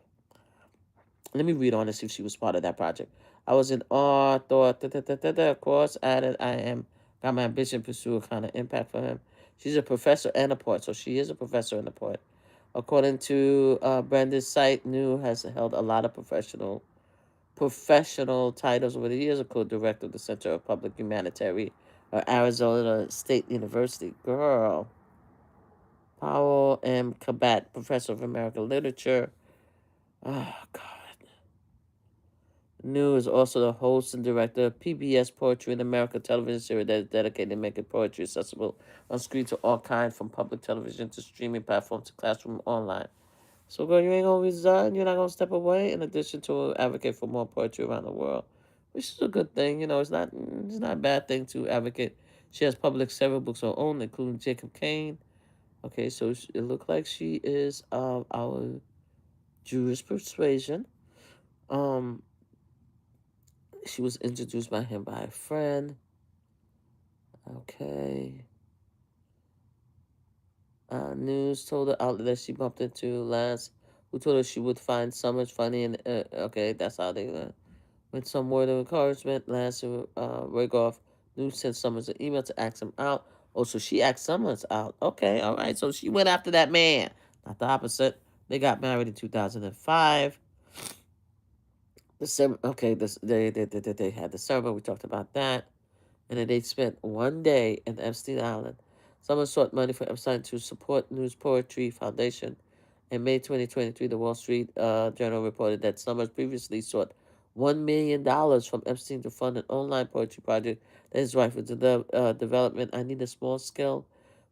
Let me read on to see if she was part of that project. I was in awe, thought, of course, added, got my ambition, pursue a kind of impact for him. She's a professor and a poet, so she is a professor and a poet. According to Brenda's site, New has held a lot of professional titles over the years, a co-director of the Center of Public Humanitarian Arizona State University. Girl. Powell M. Kabat, professor of American literature. Oh, God. New is also the host and director of PBS Poetry in America television series that is dedicated to making poetry accessible on screen to all kinds, from public television to streaming platforms to classroom online. So, girl, you ain't gonna resign. You're not gonna step away. In addition to advocate for more poetry around the world, which is a good thing. It's not a bad thing to advocate. She has published several books of her own, including Jacob Kane. Okay, so it looks like she is of our Jewish persuasion. Um, She was introduced by him by a friend. Okay. News told the outlet that she bumped into Lance, who told her she would find Summers funny. And okay, that's how they went. With some word of encouragement, Lance Rigoff News sent Summers an email to ask him out. Oh, so she asked Summers out. Okay, all right. So she went after that man, not the opposite. They got married in 2005. They had the ceremony. We talked about that. And then they spent one day in Epstein Island. Someone sought money for Epstein to support News Poetry Foundation. In May 2023, the Wall Street Journal reported that Summers previously sought $1 million from Epstein to fund an online poetry project that his wife was development. I need a small scale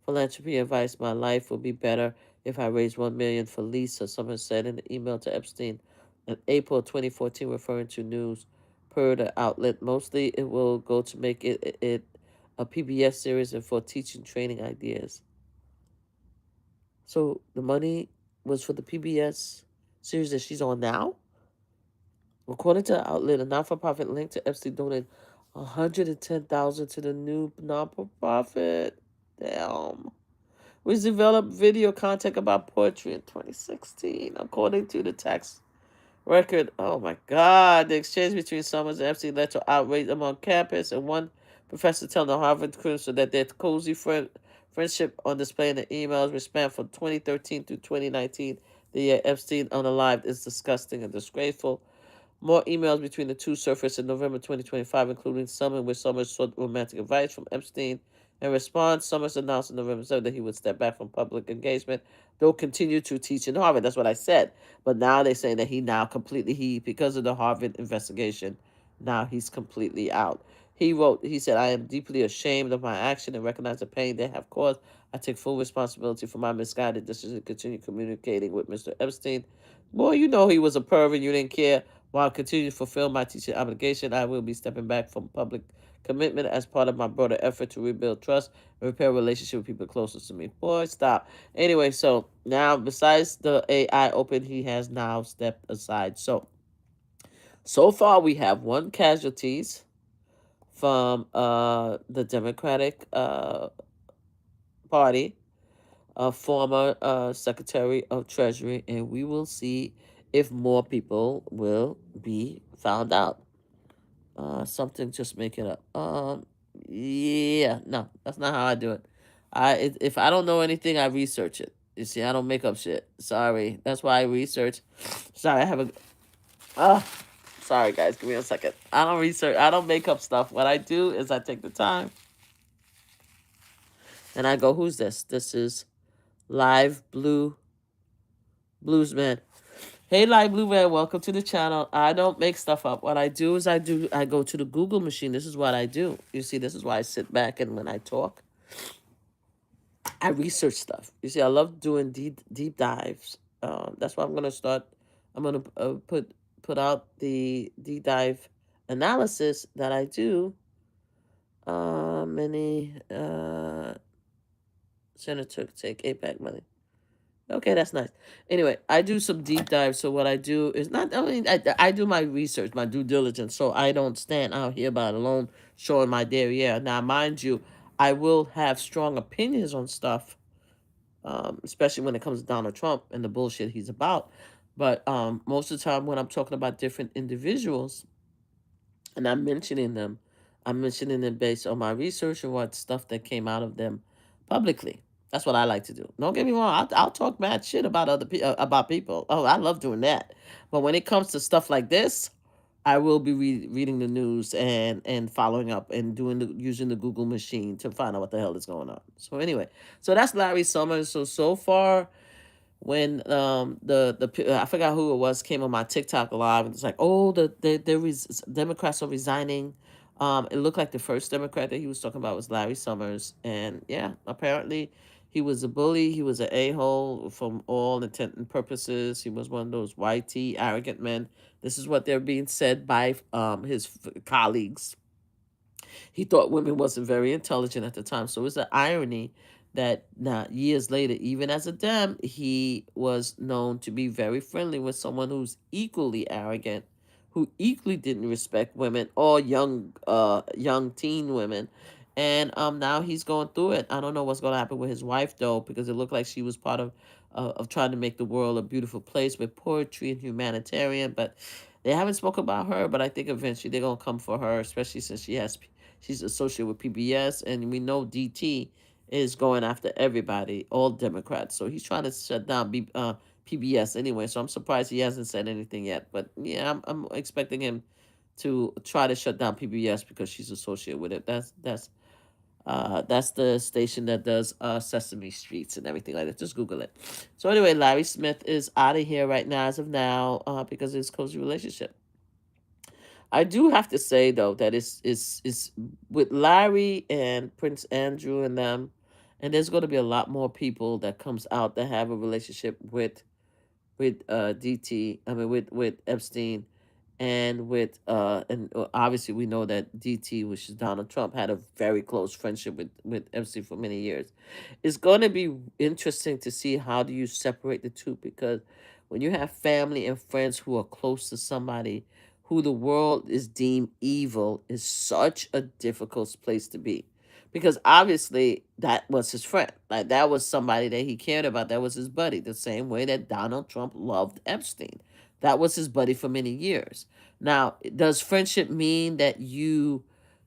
philanthropy advice. My life would be better if I raised $1 million for Lisa, Summers said in an email to Epstein in April 2014, referring to news per the outlet. Mostly it will go to make it a PBS series and for teaching training ideas. So the money was for the PBS series that she's on now? According to the outlet, a not-for-profit linked to Epstein donated $110,000 to the new non-for-profit. Damn. Which developed video content about poetry in 2016, according to the tax record. Oh my God. The exchange between Summers and Epstein led to outrage among campus, and one professor telling the Harvard cruiser that their cozy friendship on display in the emails, which spanned from 2013 to 2019, the year Epstein unalived, is disgusting and disgraceful. More emails between the two surfaced in November 2025, including some in which Summers sought romantic advice from Epstein. In response, Summers announced on November 7th that he would step back from public engagement, though continue to teach in Harvard. That's what I said. But now they're saying that because of the Harvard investigation, now he's completely out. He said, I am deeply ashamed of my action and recognize the pain they have caused. I take full responsibility for my misguided decision to continue communicating with Mr. Epstein. Boy, you know he was a pervert. You didn't care. While I continue to fulfill my teaching obligation, I will be stepping back from public commitment as part of my broader effort to rebuild trust and repair relationship with people closest to me. Boy, stop. Anyway, so now besides the AI open, he has now stepped aside. So far we have one casualties from the Democratic Party. former Secretary of Treasury, and we will see if more people will be found out. Something, just make it up. Yeah, no, that's not how I do it. If I don't know anything, I research it. You see, I don't make up shit. Sorry, that's why I research. Sorry, I have a. Uh, sorry guys, give me a second. I don't research. I don't make up stuff. What I do is I take the time and I go, who's this? This is Live Bluesman. Hey, Live Blue Man, welcome to the channel. I don't make stuff up. What I do is I go to the Google machine. This is what I do. You see, this is why I sit back and when I talk, I research stuff. You see, I love doing deep dives. That's why I'm gonna start. I'm gonna put out the deep dive analysis that I do. Many senator take APAC money. Okay, that's nice. Anyway, I do some deep dives. So what I do is not only I do my research, my due diligence. So I don't stand out here by alone showing my derriere. Now, mind you, I will have strong opinions on stuff, especially when it comes to Donald Trump and the bullshit he's about. But most of the time when I'm talking about different individuals and I'm mentioning them based on my research and what stuff that came out of them publicly. That's what I like to do. Don't get me wrong. I'll talk mad shit about about people. Oh, I love doing that. But when it comes to stuff like this, I will be reading the news and following up and using the Google machine to find out what the hell is going on. So anyway, so that's Larry Summers. So far, when I forgot who it was, came on my TikTok live and it's like, oh, Democrats are resigning. It looked like the first Democrat that he was talking about was Larry Summers, and yeah, apparently he was a bully. He was an a-hole from all intent and purposes. He was one of those YT arrogant men. This is what they're being said by his colleagues. He thought women wasn't very intelligent at the time. So it's an irony that now years later, even as a Dem, he was known to be very friendly with someone who's equally arrogant, who equally didn't respect women or young teen women. And now he's going through it. I don't know what's going to happen with his wife though, because it looked like she was part of trying to make the world a beautiful place with poetry and humanitarian. But they haven't spoken about her. But I think eventually they're gonna come for her, especially since she's associated with PBS, and we know DT is going after everybody, all Democrats. So he's trying to shut down PBS anyway. So I'm surprised he hasn't said anything yet. But yeah, I'm expecting him to try to shut down PBS because she's associated with it. That's the station that does Sesame Streets and everything like that. Just Google it. So anyway, Larry Smith is out of here right now as of now because of his cozy relationship. I do have to say though that it's with Larry and Prince Andrew and them, and there's going to be a lot more people that comes out that have a relationship with DT. I mean with Epstein, and obviously we know that DT, which is Donald Trump, had a very close friendship with Epstein for many years. It's going to be interesting to see how do you separate the two, because when you have family and friends who are close to somebody who the world is deemed evil, is such a difficult place to be, because obviously that was his friend, like that was somebody that he cared about, that was his buddy, the same way that Donald Trump loved Epstein. That was his buddy for many years. Now, does friendship mean that you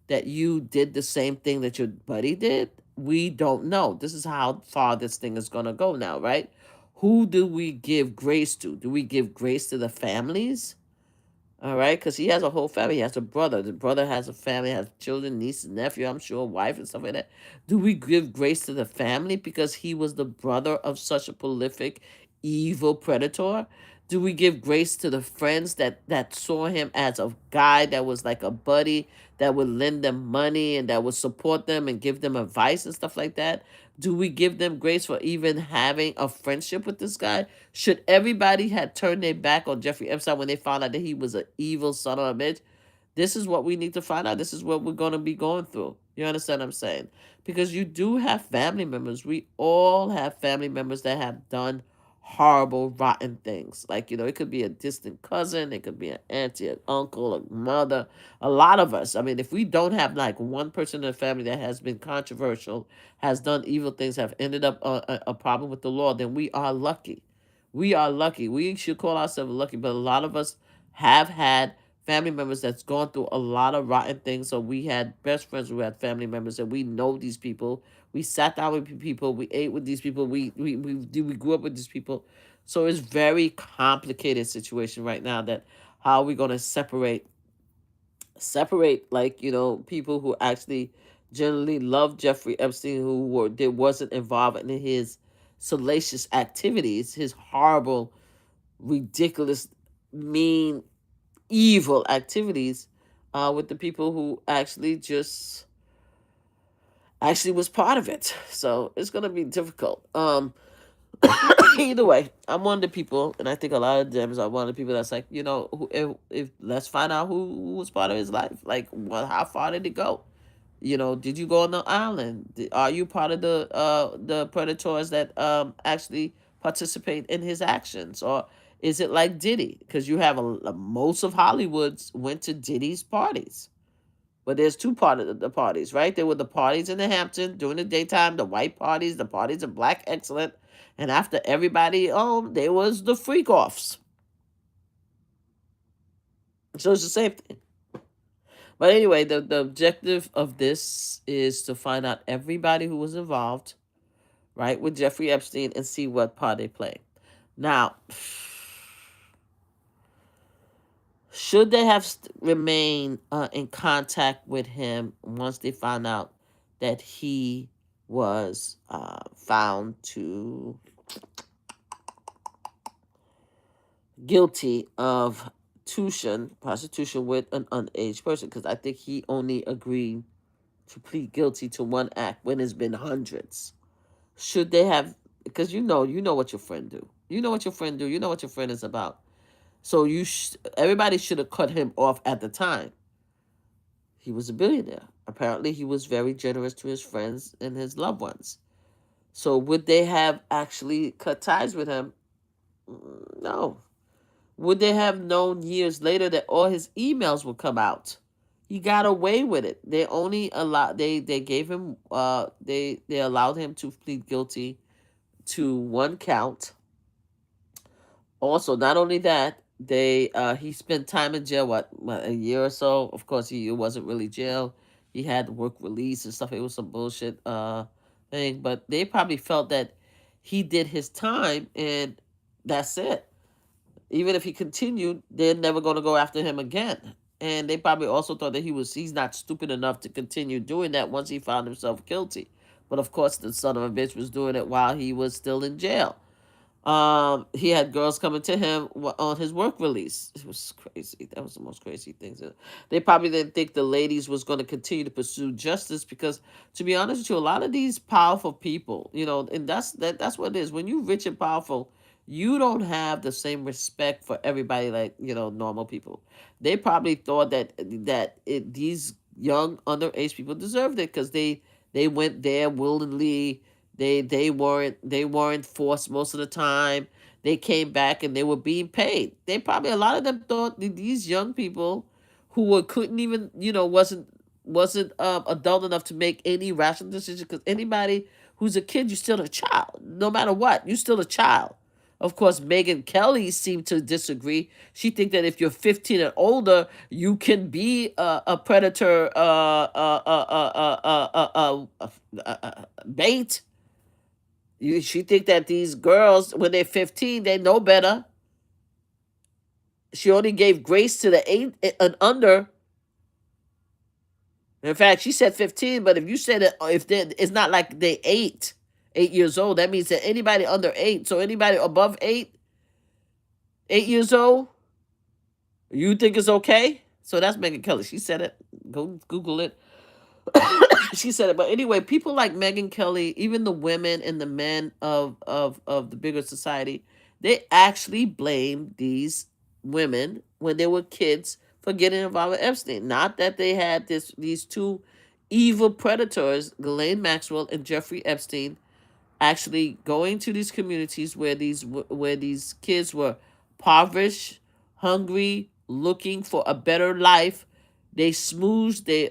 did the same thing that your buddy did? We don't know. This is how far this thing is going to go now, right? Who do we give grace to? Do we give grace to the families? All right, because he has a whole family. He has a brother. The brother has a family, has children, nieces, nephew, I'm sure, wife and stuff like that. Do we give grace to the family because he was the brother of such a prolific, evil predator? Do we give grace to the friends that saw him as a guy that was like a buddy, that would lend them money and that would support them and give them advice and stuff like that? Do we give them grace for even having a friendship with this guy? Should everybody had turned their back on Jeffrey Epstein when they found out that he was an evil son of a bitch? This is what we need to find out. This is what we're going to be going through. You understand what I'm saying? Because you do have family members. We all have family members that have done horrible, rotten things. Like, it could be a distant cousin, it could be an auntie, an uncle, a mother, a lot of us. I mean, if we don't have like one person in the family that has been controversial, has done evil things, have ended up a problem with the law, then we are lucky. We are lucky. We should call ourselves lucky, but a lot of us have had family members that's gone through a lot of rotten things. So we had best friends who had family members, and we know these people. We sat down with people. We ate with these people. We grew up with these people. So it's very complicated situation right now. That how are we going to separate like people who actually generally love Jeffrey Epstein, who wasn't involved in his salacious activities, his horrible, ridiculous, mean, evil activities, with the people who actually was part of it. So it's gonna be difficult. Either way, I'm one of the people, and I think a lot of them are one of the people that's like, if let's find out who was part of his life. Like, how far did it go? Did you go on the island? Are you part of the predators that actually participate in his actions, or is it like Diddy? Because you have most of Hollywood's went to Diddy's parties. But there's two part of the parties, right? There were the parties in the Hampton during the daytime, the white parties, the parties of Black Excellent, and after everybody, there was the freak offs. So it's the same thing. But anyway, the objective of this is to find out everybody who was involved, right, with Jeffrey Epstein, and see what part they play. Now, should they have remained in contact with him once they found out that he was found to guilty of prostitution with an underage person? Because I think he only agreed to plead guilty to one act when it's been hundreds. Should they have? Because you know what your friend do. You know what your friend do. You know what your friend is about. So everybody should have cut him off at the time. He was a billionaire. Apparently, he was very generous to his friends and his loved ones. So would they have actually cut ties with him? No. Would they have known years later that all his emails would come out? He got away with it. They only allowed they gave him they allowed him to plead guilty to one count. Also, not only that, he spent time in jail, what, a year or so. Of course, it wasn't really jail. He had work release and stuff. It was some bullshit thing, but they probably felt that he did his time and that's it. Even if he continued, they're never going to go after him again. And they probably also thought that he's not stupid enough to continue doing that once he found himself guilty. But of course, the son of a bitch was doing it while he was still in jail. He had girls coming to him on his work release. It was crazy. That was the most crazy things. They probably didn't think the ladies was going to continue to pursue justice because, to be honest with you, a lot of these powerful people, and that's what it is. When you're rich and powerful, you don't have the same respect for everybody like normal people. They probably thought that these young underage people deserved it because they went there willingly. They weren't forced most of the time. They came back and they were being paid. They probably, a lot of them thought that these young people couldn't even wasn't adult enough to make any rational decision, because anybody who's a kid, you're still a child. No matter what, you're still a child. Of course, Meghan Kelly seemed to disagree. She think that if you're 15 and older, you can be a predator bait. She think that these girls, when they're 15, they know better. She only gave grace to the 8 and under. In fact, she said 15, but if you said it, it's not like they 8 years old. That means that anybody under 8, so anybody above 8 years old, you think it's okay? So that's Meghan Kelly. She said it. Go Google it. She said it. But anyway, people like Meghan Kelly, even the women and the men of the bigger society, they actually blame these women when they were kids for getting involved with Epstein. Not that they had these two evil predators, Ghislaine Maxwell and Jeffrey Epstein, actually going to these communities where these kids were impoverished, hungry, looking for a better life. They smoothed them.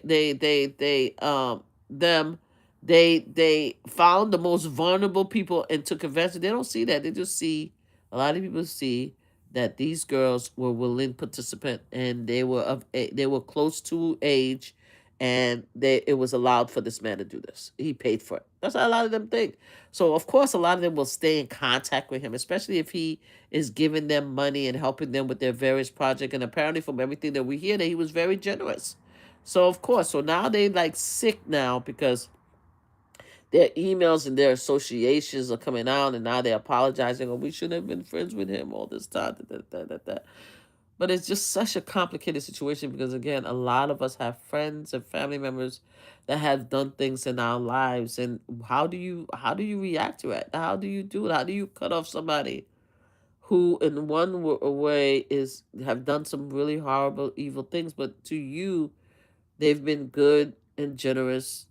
They found the most vulnerable people and took advantage. They don't see that. They just see, a lot of people see that these girls were willing participant, and they were close to age, and it was allowed for this man to do this. He paid for it. That's how a lot of them think. So of course a lot of them will stay in contact with him, especially if he is giving them money and helping them with their various projects. And apparently from everything that we hear, that he was very generous. So of course, so now they like sick now because their emails and their associations are coming out, and now they're apologizing. Oh, we shouldn't have been friends with him all this time. That. But it's just such a complicated situation because, again, a lot of us have friends and family members that have done things in our lives. And how do you react to it? How do you do it? How do you cut off somebody who, in one way, is have done some really horrible, evil things, but to you, they've been good and generous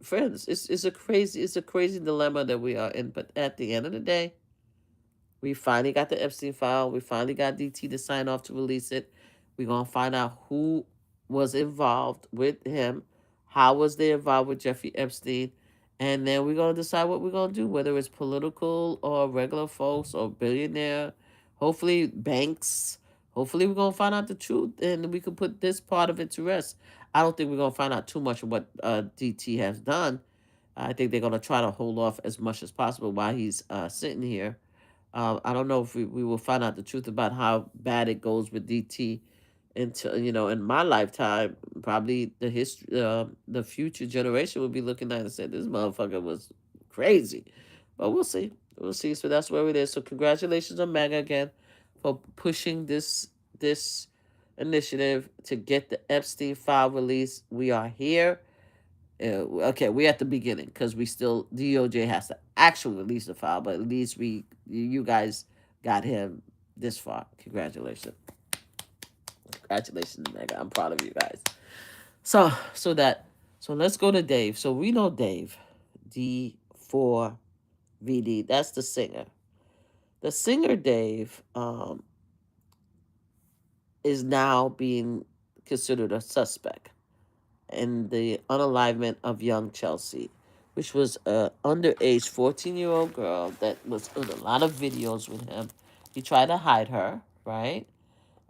friends? It's a crazy dilemma that we are in. But at the end of the day, we finally got the Epstein file. We finally got DT to sign off to release it. We're going to find out who was involved with him, how was they involved with Jeffrey Epstein, and then we're going to decide what we're going to do, whether it's political or regular folks or billionaire, hopefully banks. Hopefully we're going to find out the truth, and we can put this part of it to rest. I don't think we're going to find out too much of what DT has done. I think they're going to try to hold off as much as possible while he's sitting here. I don't know if we will find out the truth about how bad it goes with DT until, in my lifetime. Probably the future generation will be looking at it and say, this motherfucker was crazy. But we'll see. We'll see. So that's where it is. So congratulations on Meghan again for pushing this initiative to get the Epstein file released. We are here. Okay, we're at the beginning because we still, DOJ has to actually release the file, but at least you guys got him this far. Congratulations. Congratulations, Meghan. I'm proud of you guys. So let's go to Dave. So we know Dave, D4vd. That's the singer. The singer Dave is now being considered a suspect in the unalivement of young Chelsea, which was a underage 14-year-old girl that was in a lot of videos with him. He tried to hide her, right?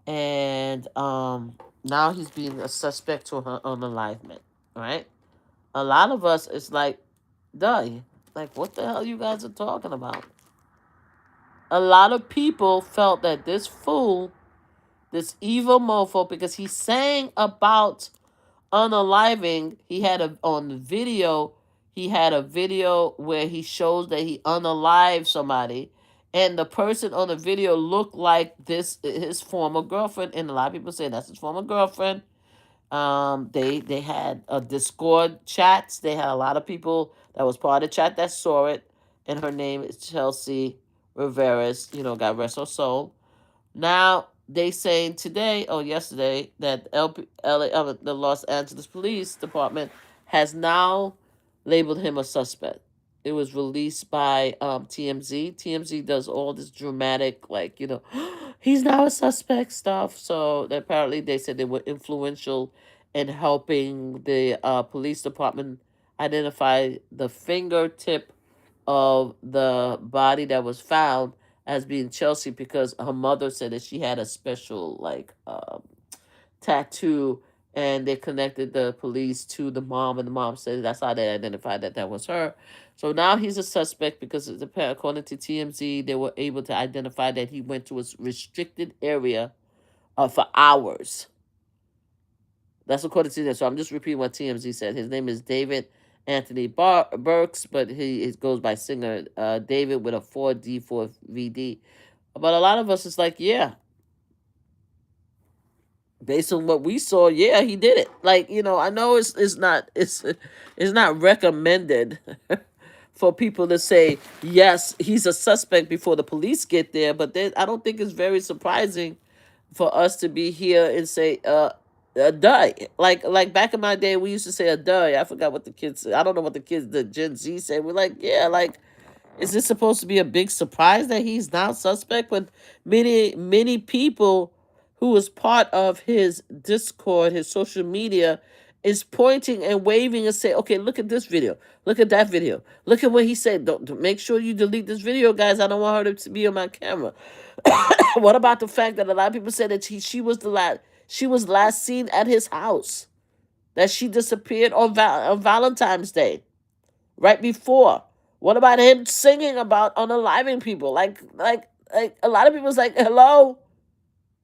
And now he's being a suspect to her unalivement, right? A lot of us, it's like, duh, like, what the hell you guys are talking about? A lot of people felt that this fool, this evil mofo, because he's saying about unaliving, on the video, he had a video where he shows that he unalived somebody, and the person on the video looked like his former girlfriend, and a lot of people say that's his former girlfriend. They had a Discord chats. They had a lot of people that was part of the chat that saw it, and her name is Chelsea Rivera's. God rest her soul. Now they saying today or yesterday that the Los Angeles Police Department has now labeled him a suspect. It was released by TMZ. TMZ does all this dramatic, like, he's now a suspect stuff. So apparently they said they were influential in helping the police department identify the fingertip of the body that was found as being Chelsea, because her mother said that she had a special, like, tattoo, and they connected the police to the mom, and the mom said that's how they identified that was her. So now he's a suspect because, according to TMZ, they were able to identify that he went to a restricted area for hours. That's according to this. So I'm just repeating what TMZ said. His name is David Anthony Burks, but he goes by singer David with a D4vd. But a lot of us is like, yeah, based on what we saw, yeah, he did it. Like, I know it's not recommended for people to say yes, he's a suspect before the police get there, but then I don't think it's very surprising for us to be here and say a duh. Like back in my day, we used to say a duh. I forgot what the kids. I don't know what the Gen Z say. We're like, yeah, like, Is this supposed to be a big surprise that he's now suspect? When many people who was part of his Discord, his social media, is pointing and waving and say, "Okay, look at this video, look at that video, look at what he said. Don't make sure you delete this video, guys. I don't want her to be on my camera." What about the fact that a lot of people said that she was last seen at his house, that she disappeared on on Valentine's Day, right before? What about him singing about unaliving people? Like a lot of people's like, hello,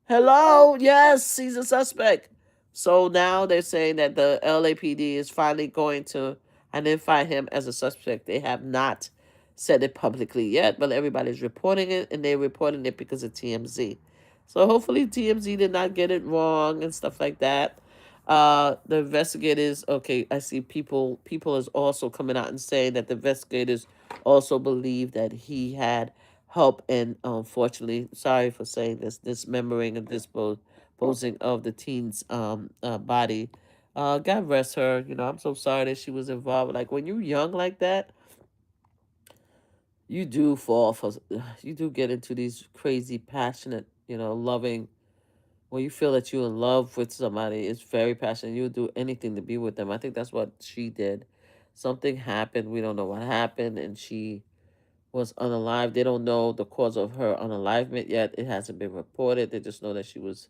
hello, yes, he's a suspect. So now they're saying that the LAPD is finally going to identify him as a suspect. They have not said it publicly yet, but everybody's reporting it, and they're reporting it because of TMZ. So hopefully TMZ did not get it wrong and stuff like that. The investigators, okay, I see people is also coming out and saying that the investigators also believe that he had help in, unfortunately, sorry for saying this, dismembering and disposing of the teen's body. God rest her. You know, I'm so sorry that she was involved. Like, when you're young like that, you do fall for, you do get into these crazy, passionate, loving, when you feel that you're in love with somebody, it's very passionate. You'll do anything to be with them. I think that's what she did. Something happened. We don't know what happened, and she was unalive. They don't know the cause of her unalivement yet. It hasn't been reported. They just know that she was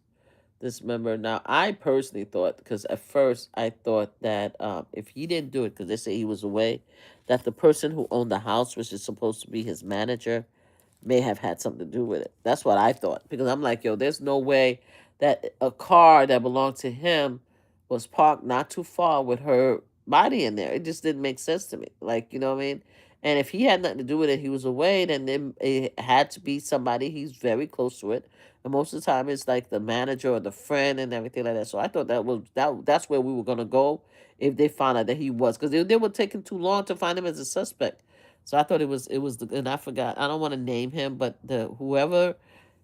dismembered. Now, I personally thought, because at first I thought that if he didn't do it, because they say he was away, that the person who owned the house, which is supposed to be his manager, may have had something to do with it. That's what I thought. Because I'm like, yo, there's no way that a car that belonged to him was parked not too far with her body in there. It just didn't make sense to me. Like, you know what I mean? And if he had nothing to do with it, he was away, then it had to be somebody he's very close to it. And most of the time it's like the manager or the friend and everything like that. So I thought that's where we were gonna go if they found out that he was, because they were taking too long to find him as a suspect. So I thought it was the, and I forgot. I don't want to name him, but the whoever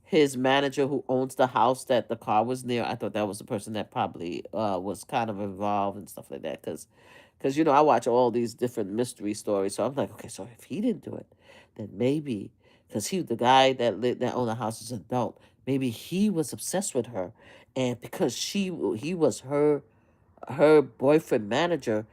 his manager who owns the house that the car was near, I thought that was the person that probably was kind of involved and stuff like that. Because I watch all these different mystery stories, so I'm like, okay, so if he didn't do it, then maybe, because the guy that owned the house is an adult, maybe he was obsessed with her, and because he was her boyfriend manager,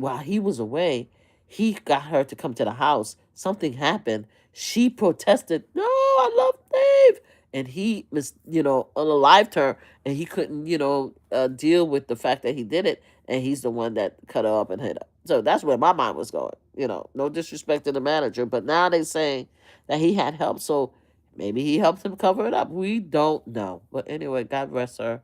while he was away, he got her to come to the house. Something happened. She protested, "No, I love Dave," and he unalived her, and he couldn't deal with the fact that he did it, and he's the one that cut her up and hit her. So that's where my mind was going. No disrespect to the manager, but now they're saying that he had help, so maybe he helped him cover it up. We don't know, but anyway, God rest her.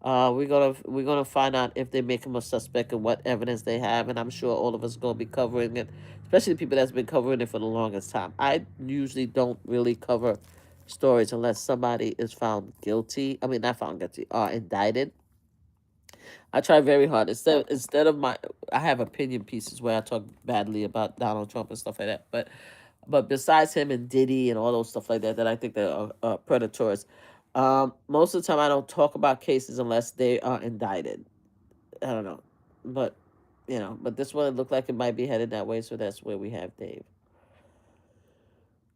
We're gonna find out if they make him a suspect and what evidence they have, and I'm sure all of us are gonna be covering it, especially the people that's been covering it for the longest time. I usually don't really cover stories unless somebody is found guilty. I mean, not found guilty, indicted. I try very hard. Instead of I have opinion pieces where I talk badly about Donald Trump and stuff like that. But besides him and Diddy and all those stuff like that, that I think they're predators. Most of the time, I don't talk about cases unless they are indicted. I don't know, but but this one looked like it might be headed that way, so that's where we have Dave.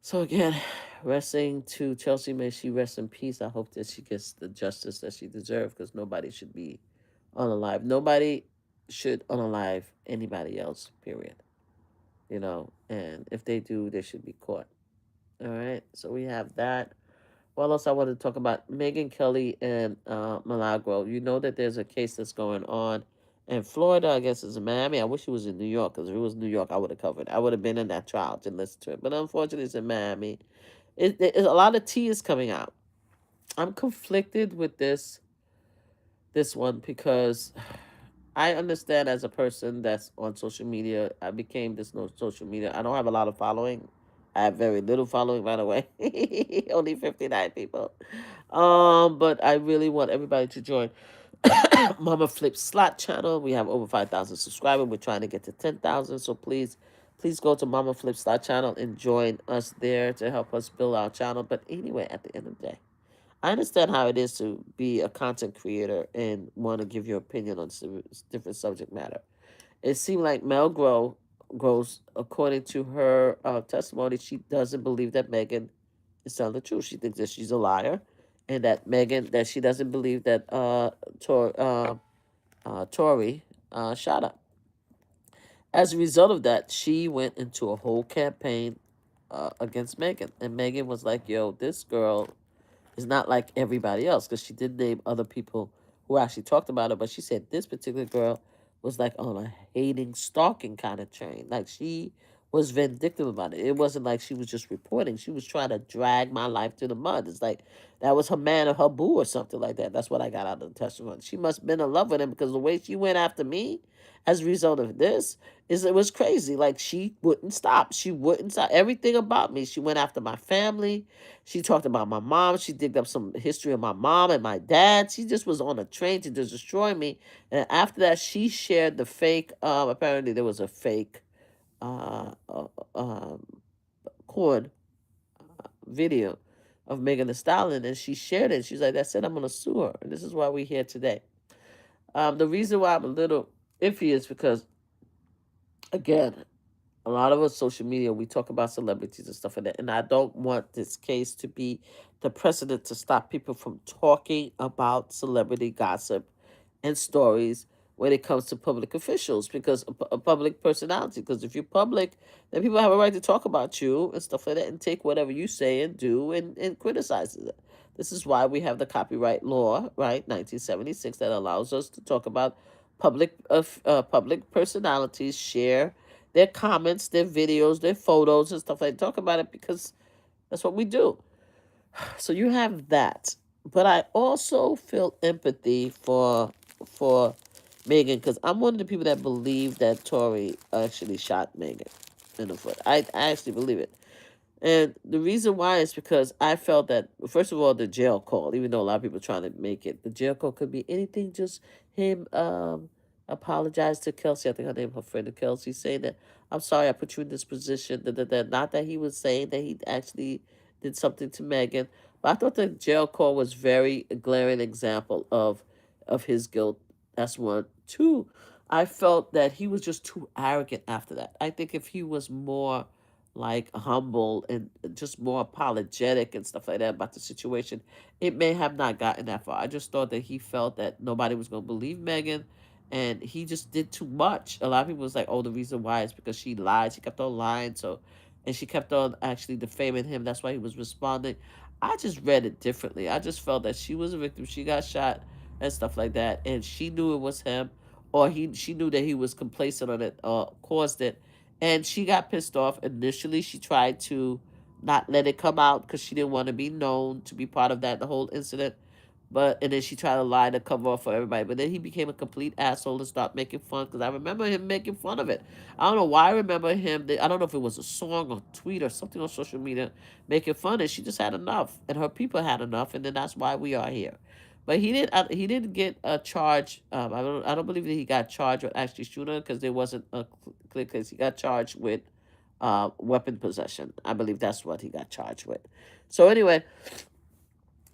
So again, resting to Chelsea, may she rest in peace. I hope that she gets the justice that she deserves, because nobody should be unalive. Nobody should unalive anybody else, period. And if they do, they should be caught. All right, so we have that. What else I wanted to talk about? Meghan Kelly and Milagro. You know that there's a case that's going on in Florida. I guess it's in Miami. I wish it was in New York, because if it was New York, I would have covered it. I would have been in that trial to listen to it. But unfortunately, it's in Miami. A lot of tea is coming out. I'm conflicted with this one, because I understand, as a person that's on social media, I became this no social media. I don't have a lot of following. I have very little following, by the way. Only 59 people. But I really want everybody to join Mama Flip Slot channel. We have over 5,000 subscribers. We're trying to get to 10,000. So please go to Mama Flip Slot channel and join us there to help us build our channel. But anyway, at the end of the day, I understand how it is to be a content creator and want to give your opinion on different subject matter. It seemed like Milagro goes according to her testimony. She doesn't believe that Meghan is telling the truth. She thinks that she's a liar, and that Meghan that she doesn't believe that Tory shot her. As a result of that, she went into a whole campaign against Meghan, and Meghan was like, "Yo, this girl is not like everybody else," because she did name other people who actually talked about her, but she said this particular girl was like on a hating, stalking kind of train. Like she was vindictive about it. It wasn't like she was just reporting. She was trying to drag my life to the mud. It's like that was her man or her boo or something like that. That's what I got out of the testimony. She must have been in love with him because the way she went after me as a result of this is it was crazy. Like she wouldn't stop. She wouldn't stop. Everything about me. She went after my family. She talked about my mom. She digged up some history of my mom and my dad. She just was on a train to just destroy me. And after that, she shared the fake. Apparently, there was a fake uh, uh, um, corn video of Megan Thee Stallion, and she shared it. She's like, "That's it. I'm gonna sue her." And this is why we're here today. The reason why I'm a little iffy is because, again, a lot of us social media, we talk about celebrities and stuff like that, and I don't want this case to be the precedent to stop people from talking about celebrity gossip and stories when it comes to public officials, because a public personality, because if you're public, then people have a right to talk about you and stuff like that and take whatever you say and do and criticize it. This is why we have the copyright law, right, 1976, that allows us to talk about public personalities, share their comments, their videos, their photos, and stuff like that. Talk about it because that's what we do. So you have that, but I also feel empathy for Megan, because I'm one of the people that believe that Tory actually shot Megan in the foot. I actually believe it. And the reason why is because I felt that, first of all, the jail call, even though a lot of people are trying to make it, the jail call could be anything, just him apologize to Kelsey. I think her name, her friend Kelsey, saying that, "I'm sorry I put you in this position." Not that he was saying that he actually did something to Megan. But I thought the jail call was very glaring example of his guilt. That's one. Two, I felt that he was just too arrogant after that. I think if he was more like humble and just more apologetic and stuff like that about the situation, it may have not gotten that far. I just thought that he felt that nobody was going to believe Megan, and he just did too much. A lot of people was like, "Oh, the reason why is because she lied. She kept on lying." So, and she kept on actually defaming him. That's why he was responding. I just read it differently. I just felt that she was a victim. She got shot and stuff like that, and she knew it was him, or she knew that he was complacent on it, caused it, and she got pissed off. Initially, she tried to not let it come out because she didn't want to be known to be part of that, the whole incident. But and then she tried to lie to cover up for everybody. But then he became a complete asshole and stopped making fun. Because I remember him making fun of it. I don't know why I remember him. I don't know if it was a song or tweet or something on social media making fun. And she just had enough, and her people had enough, and then that's why we are here. But he didn't. He didn't get a charge. I don't believe that he got charged with actually shooting because there wasn't a clear case. He got charged with weapon possession. I believe that's what he got charged with. So anyway,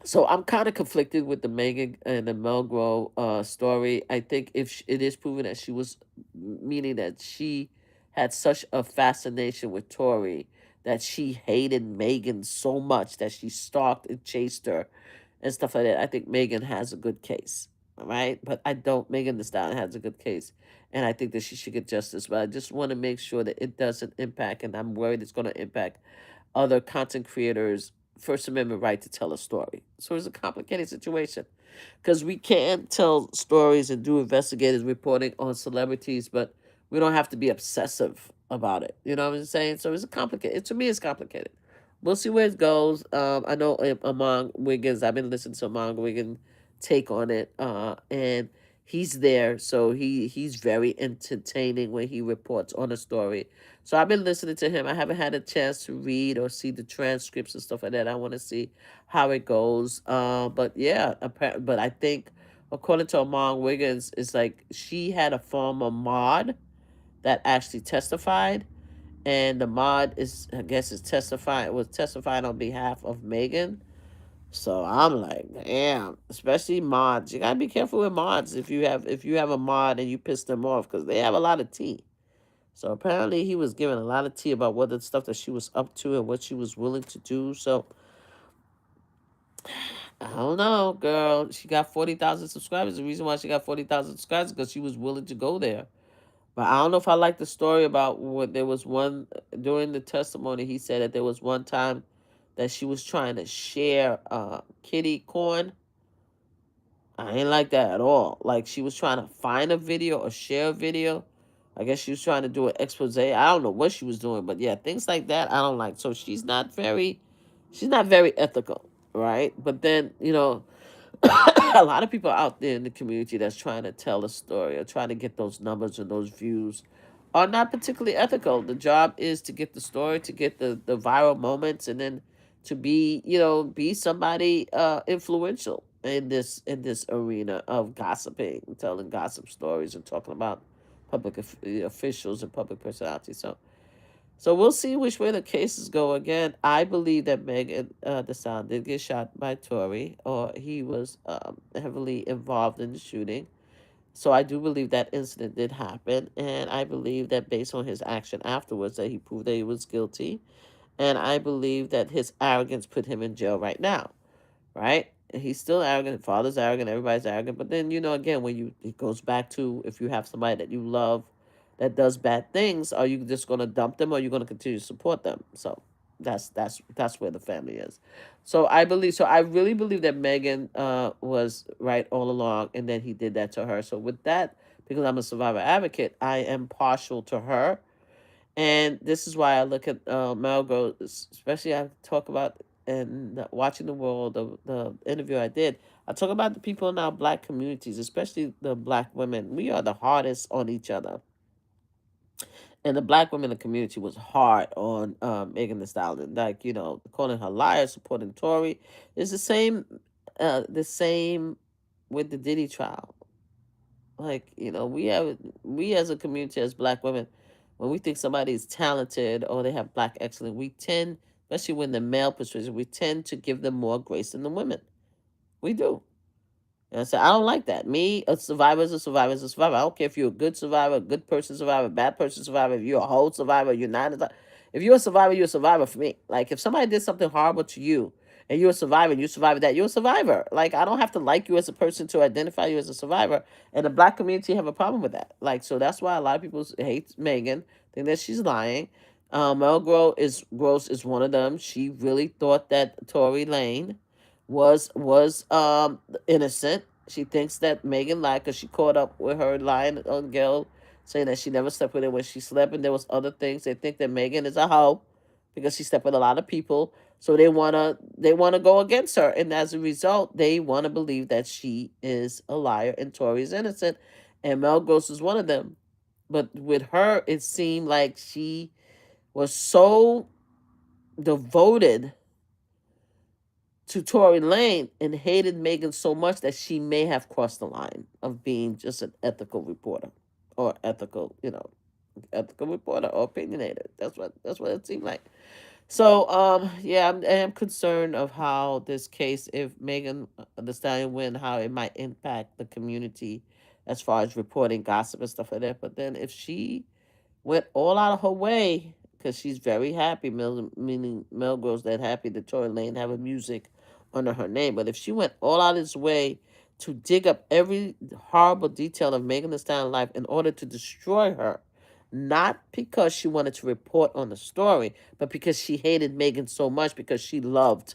so I'm kind of conflicted with the Megan and the Milagro story. I think if it is proven that she was, meaning that she had such a fascination with Tory that she hated Megan so much that she stalked and chased her and stuff like that. I think Megan has a good case, all right? But I don't. Megan Thee Stallion has a good case, and I think that she should get justice. But I just want to make sure that it doesn't impact, and I'm worried it's going to impact other content creators' First Amendment right to tell a story. So it's a complicated situation because we can tell stories and do investigative reporting on celebrities, but we don't have to be obsessive about it. You know what I'm saying? So it's a complicated. To me, it's complicated. We'll see where it goes. I know among Wiggins, I've been listening to Among Wiggins take on it, and he's there, so he's very entertaining when he reports on a story. So I've been listening to him. I haven't had a chance to read or see the transcripts and stuff like that. I want to see how it goes. But yeah, but I think according to Among Wiggins, it's like she had a former mod that actually testified, and the mod is, I guess, was testifying on behalf of Megan. So I'm like, damn, especially mods. You gotta be careful with mods if you have a mod and you piss them off because they have a lot of tea. So apparently he was giving a lot of tea about what the stuff that she was up to and what she was willing to do. So I don't know, girl. She got 40,000 subscribers. The reason why she got 40,000 subscribers is because she was willing to go there. But I don't know if I like the story about what there was one during the testimony. He said that there was one time that she was trying to share kitty corn. I ain't like that at all. Like she was trying to find a video or share a video. I guess she was trying to do an expose. I don't know what she was doing, but yeah, things like that I don't like. So she's not very ethical, right? But then, a lot of people out there in the community that's trying to tell a story or trying to get those numbers or those views are not particularly ethical. The job is to get the story, to get the viral moments, and then to be, be somebody influential in this arena of gossiping, telling gossip stories and talking about officials and public personalities. So we'll see which way the cases go. Again, I believe that Megan Thee Stallion did get shot by Tory, or he was heavily involved in the shooting. So I do believe that incident did happen, and I believe that based on his action afterwards, that he proved that he was guilty, and I believe that his arrogance put him in jail right now, right? And he's still arrogant. Father's arrogant. Everybody's arrogant. But then, again, it goes back to if you have somebody that you love that does bad things, are you just going to dump them or are you going to continue to support them? So that's where the family is. So I really believe that Megan was right all along, and then he did that to her. So with that, because I'm a survivor advocate, I am partial to her, and this is why I look at Milagro, especially I talk about and watching the world, the interview I did. I talk about the people in our black communities, especially the black women. We are the hardest on each other. And the black women in the community was hard on Megan Thee Stallion. Like, calling her liar, supporting Tory. It's the same with the Diddy trial. Like, we as a community, as black women, when we think somebody is talented or they have black excellence, we tend, especially when the male persuasion, we tend to give them more grace than the women. We do. And I said, I don't like that. Me, a survivor is a survivor is a survivor. I don't care if you're a good survivor, a good person survivor, bad person survivor, if you're a whole survivor, you're not a survivor. If you're a survivor, you're a survivor for me. Like, if somebody did something horrible to you and you're a survivor and you survived that, you're a survivor. Like, I don't have to like you as a person to identify you as a survivor. And the black community have a problem with that. Like, so that's why a lot of people hate Megan, think that she's lying. Mel Gross is one of them. She really thought that Tory Lane was innocent. She thinks that Megan lied because she caught up with her lying on Gail, saying that she never slept with her when she slept, and there was other things. They think that Megan is a hoe because she slept with a lot of people. So they wanna go against her, and as a result, they wanna believe that she is a liar and Tori is innocent, and Mel Gross is one of them. But with her, it seemed like she was so devoted to Tory Lane and hated Megan so much that she may have crossed the line of being just an ethical reporter or ethical reporter or opinionated. That's what it seemed like. So yeah, I am concerned of how this case, if Megan Thee Stallion win, how it might impact the community as far as reporting gossip and stuff like that. But then if she went all out of her way because she's very happy, meaning Mel Girl's that happy that Tory Lane have a music under her name. But if she went all out his way to dig up every horrible detail of Megan Thee Stallion's life in order to destroy her, not because she wanted to report on the story, but because she hated Megan so much because she loved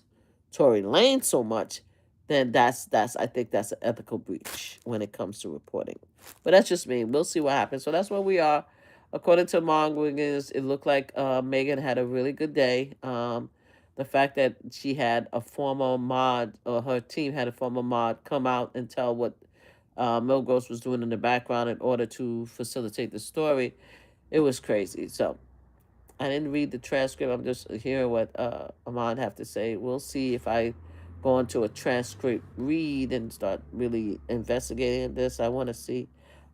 Tory Lane so much, then that's I think that's an ethical breach when it comes to reporting. But that's just me. We'll see what happens. So that's where we are. According to Wiggins, it looked like Megan had a really good day. The fact that she had a former mod, or her team had a former mod, come out and tell what Milgros was doing in the background in order to facilitate the story, it was crazy. So I didn't read the transcript. I'm just hearing what Ahmad have to say. We'll see if I go into a transcript read and start really investigating this. I want to see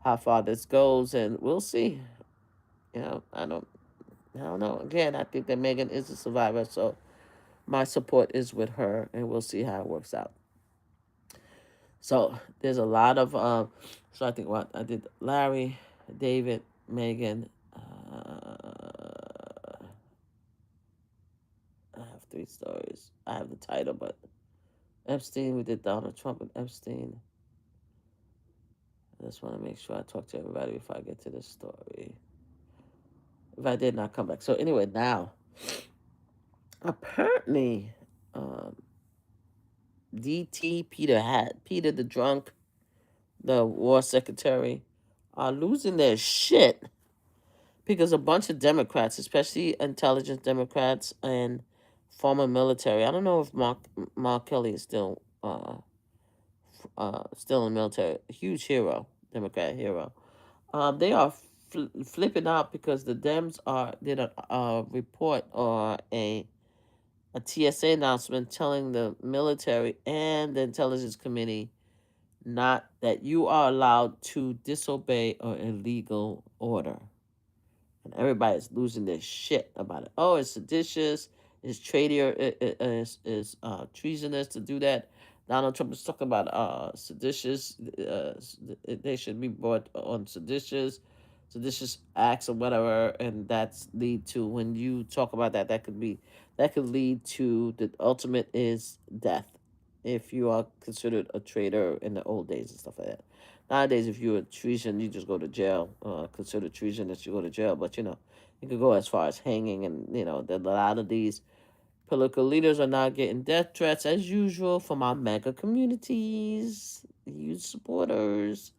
how far this goes, and we'll see. I don't know. Again, I think that Megan is a survivor, so my support is with her, and we'll see how it works out. So there's a lot of so I think what I did: Larry, David, Megan. I have 3 stories. I have the title, but Epstein, we did Donald Trump and Epstein. I just want to make sure I talk to everybody before I get to this story. If I did not come back. So anyway, now, apparently, um, Peter the drunk, the war secretary, are losing their shit because a bunch of Democrats, especially intelligence Democrats and former military. I don't know if Mark Kelly is still in the military. A huge hero, Democrat hero. They are flipping out because the Dems did a report or a TSA announcement telling the military and the intelligence committee not that you are allowed to disobey an illegal order. And everybody's losing their shit about it. Oh, it's seditious. It's traitor. Is treasonous to do that. Donald Trump is talking about seditious. They should be brought on seditious acts or whatever, and that's lead to when you talk about that. That could lead to the ultimate is death if you are considered a traitor in the old days and stuff like that. Nowadays, if you're a treason, you just go to jail. Consider treason that you go to jail. But, you could go as far as hanging. And, a lot of these political leaders are now getting death threats, as usual, from our mega communities, huge supporters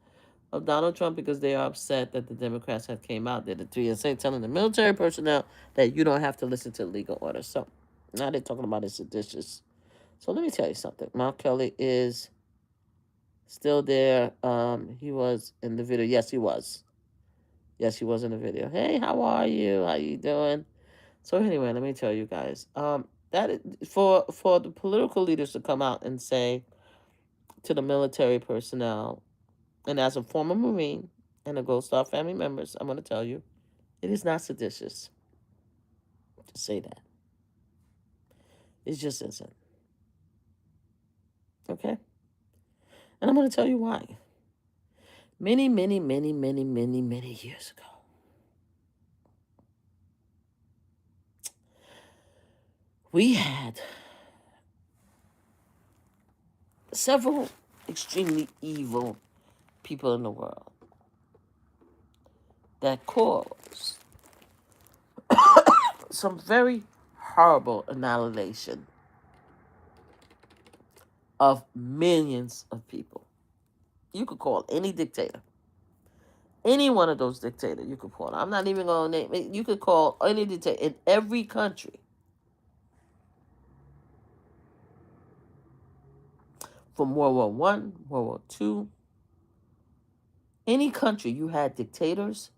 of Donald Trump, because they are upset that the Democrats have came out there, the TSA, telling the military personnel that you don't have to listen to legal orders. So now they're talking about it's seditious. So let me tell you something. Mark Kelly is still there. He was in the video. Yes, he was. Yes, he was in the video. Hey, how are you? How you doing? So anyway, let me tell you guys. For the political leaders to come out and say to the military personnel, and as a former Marine and a Gold Star family members, I'm going to tell you, it is not seditious to say that. It just isn't. Okay? And I'm going to tell you why. Many, many, many, many, many, many years ago, we had several extremely evil people in the world that caused some very horrible annihilation of millions of people. You could call any dictator. Any one of those dictators you could call. I'm not even going to name it. You could call any dictator in every country. From World War One, World War Two, any country, you had dictators,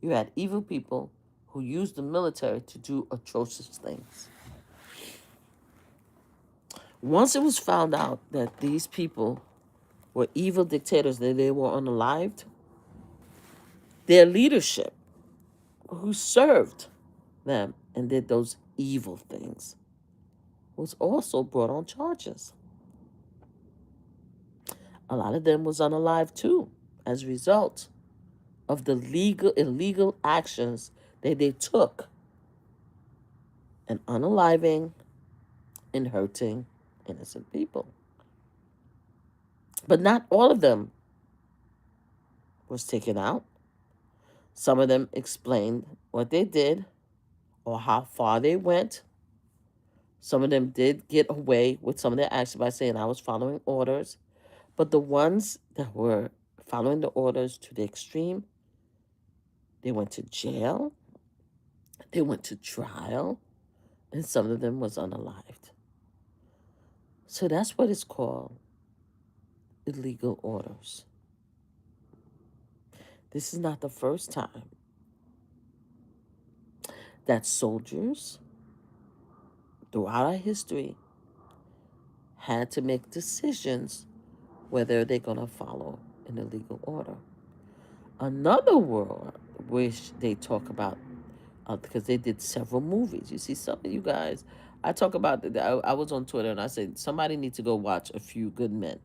you had evil people who used the military to do atrocious things. Once it was found out that these people were evil dictators, that they were unalived, their leadership, who served them and did those evil things, was also brought on charges. A lot of them was unalived too, as a result of the illegal actions that they took in unaliving and hurting innocent people. But not all of them was taken out. Some of them explained what they did or how far they went. Some of them did get away with some of their actions by saying, I was following orders. But the ones that were following the orders to the extreme, they went to jail, they went to trial, and some of them was unalived. So that's what it's called, illegal orders. This is not the first time that soldiers throughout our history had to make decisions whether they're going to follow an illegal order. Another war which they talk about, because they did several movies. You see, some of you guys, I talk about, I was on Twitter and I said, somebody needs to go watch A Few Good Men.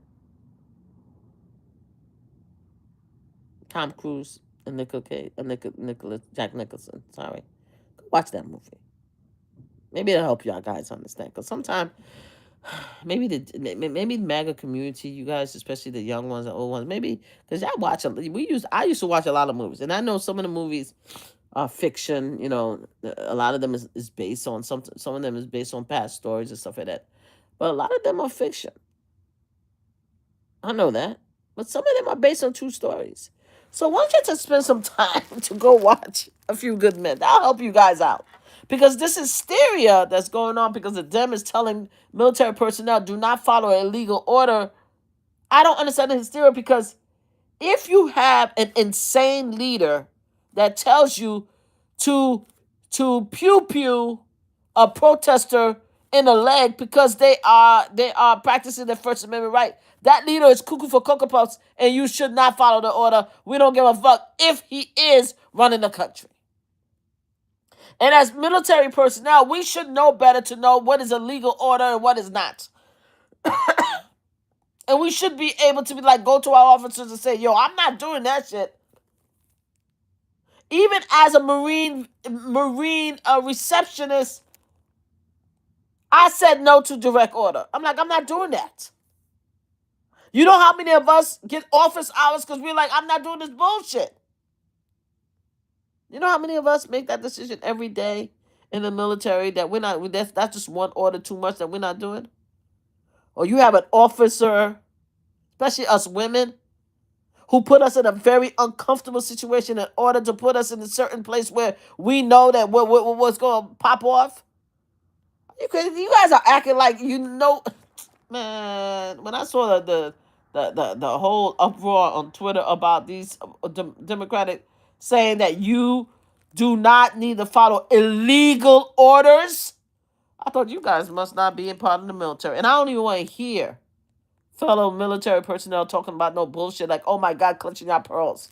Tom Cruise Jack Nicholson. Sorry, go watch that movie. Maybe it'll help y'all guys understand. Because sometimes maybe the MAGA community, you guys, especially the young ones and old ones, maybe because I used to watch a lot of movies, and I know some of the movies are fiction. You know, a lot of them is based on some of them is based on past stories and stuff like that, but a lot of them are fiction. I know that, but some of them are based on true stories. So why don't you just spend some time to go watch A Few Good Men? That'll help you guys out. Because this hysteria that's going on because the Dem is telling military personnel do not follow a legal order. I don't understand the hysteria because if you have an insane leader that tells you to pew pew a protester in the leg because they are practicing their First Amendment right, that leader is cuckoo for cocoa puffs, and you should not follow the order. We don't give a fuck if he is running the country. And as military personnel, we should know better to know what is a legal order and what is not. And we should be able to go to our officers and say, yo, I'm not doing that shit. Even as a Marine receptionist, I said no to direct order. I'm not doing that. You know how many of us get office hours because we're like, I'm not doing this bullshit. You know how many of us make that decision every day in the military that we're not, that's just one order too much that we're not doing? Or you have an officer, especially us women, who put us in a very uncomfortable situation in order to put us in a certain place where we know that what's going to pop off? You guys are acting like you know. Man, when I saw the whole uproar on Twitter about these Democratic saying that you do not need to follow illegal orders, I thought you guys must not be in part of the military. And I don't even want to hear fellow military personnel talking about no bullshit like, oh my God, clutching your pearls.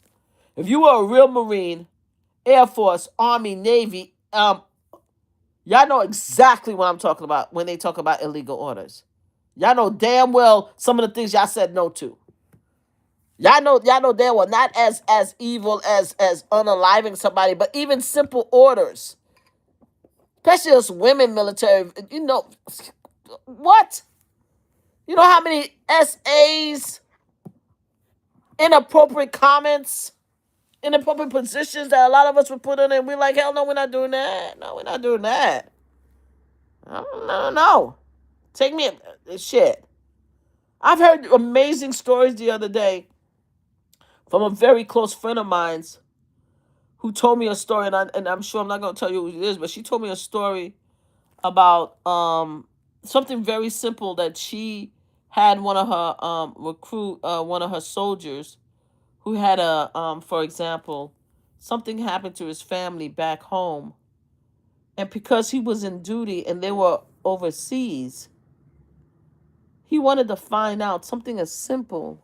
If you were a real Marine, Air Force, Army, Navy, y'all know exactly what I'm talking about when they talk about illegal orders. Y'all know damn well some of the things y'all said no to. Y'all know damn well not as evil as unaliving somebody, but even simple orders. Especially us women military, you know what? You know how many SAs, inappropriate comments, inappropriate positions that a lot of us were put in, and we're like, hell no, we're not doing that. No, we're not doing that. No. Take me shit. I've heard amazing stories the other day from a very close friend of mine's who told me a story, and I'm sure I'm not going to tell you who it is, but she told me a story about something very simple that she had one of her one of her soldiers who had for example, something happened to his family back home, and because he was in duty and they were overseas, he wanted to find out something simple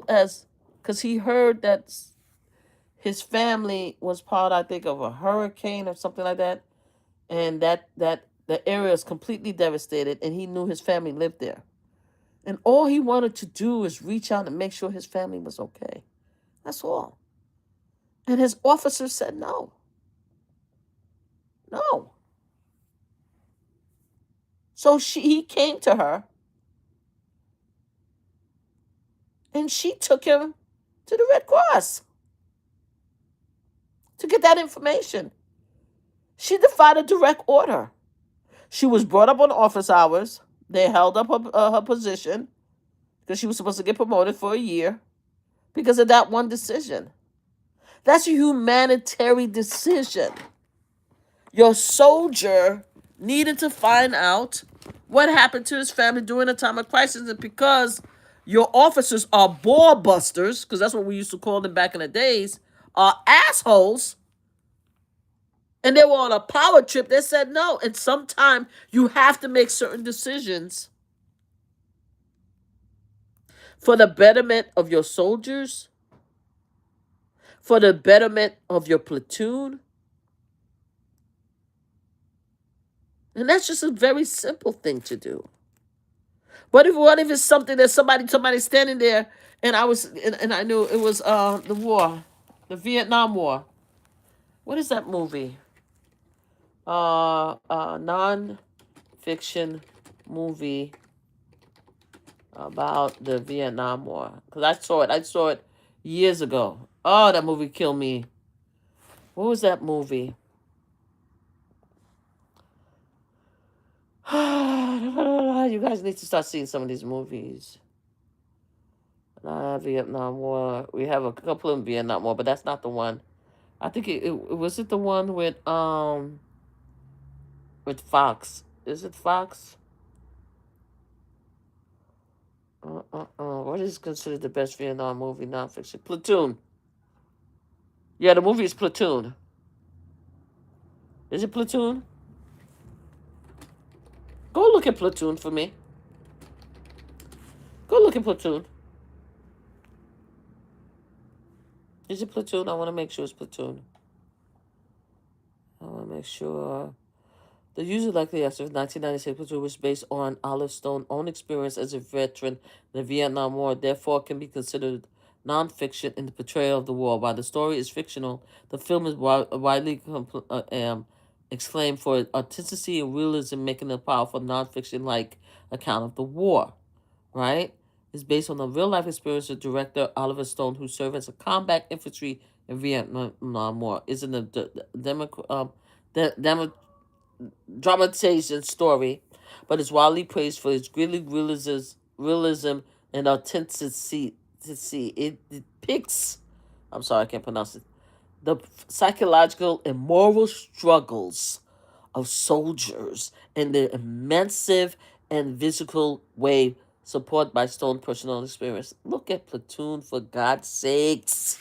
as, because he heard that his family was part, I think, of a hurricane or something like that, and that the area is completely devastated, and he knew his family lived there. And all he wanted to do is reach out and make sure his family was okay. That's all. And his officer said no. No. So he came to her, and she took him to the Red Cross to get that information. She defied a direct order. She was brought up on office hours. They held up her position because she was supposed to get promoted for a year because of that one decision. That's a humanitarian decision. Your soldier needed to find out what happened to his family during a time of crisis, and because your officers are ball busters, because that's what we used to call them back in the days, are assholes, and they were on a power trip, they said no. And sometimes you have to make certain decisions for the betterment of your soldiers, for the betterment of your platoon. And that's just a very simple thing to do. What if it's something that somebody's standing there And and I knew it was the war, the Vietnam War. What is that movie? Non-fiction movie about the Vietnam War. Because I saw it. I saw it years ago. Oh, that movie killed me. What was that movie? You guys need to start seeing some of these movies. Vietnam War. We have a couple in Vietnam War, but that's not the one. I think it was it the one with Fox. Is it Fox? What is considered the best Vietnam movie nonfiction? Platoon. Yeah, the movie is Platoon. Is it Platoon? Go look at Platoon for me. Go look at Platoon. Is it Platoon? I want to make sure it's Platoon. I want to make sure. The usually likely answer of 1996 Platoon was based on Olive Stone's own experience as a veteran in the Vietnam War, therefore can be considered nonfiction in the portrayal of the war. While the story is fictional, the film is widely exclaimed for its authenticity and realism, making it a powerful nonfiction-like account of the war. Right? It's based on the real-life experience of director Oliver Stone, who served as a combat infantry in Vietnam War. Is in the dramatization story, but is widely praised for its gritty realism and authenticity. It depicts, I'm sorry, I can't pronounce it, the psychological and moral struggles of soldiers in their immense and physical way, supported by Stone personal experience. Look at Platoon, for God's sakes.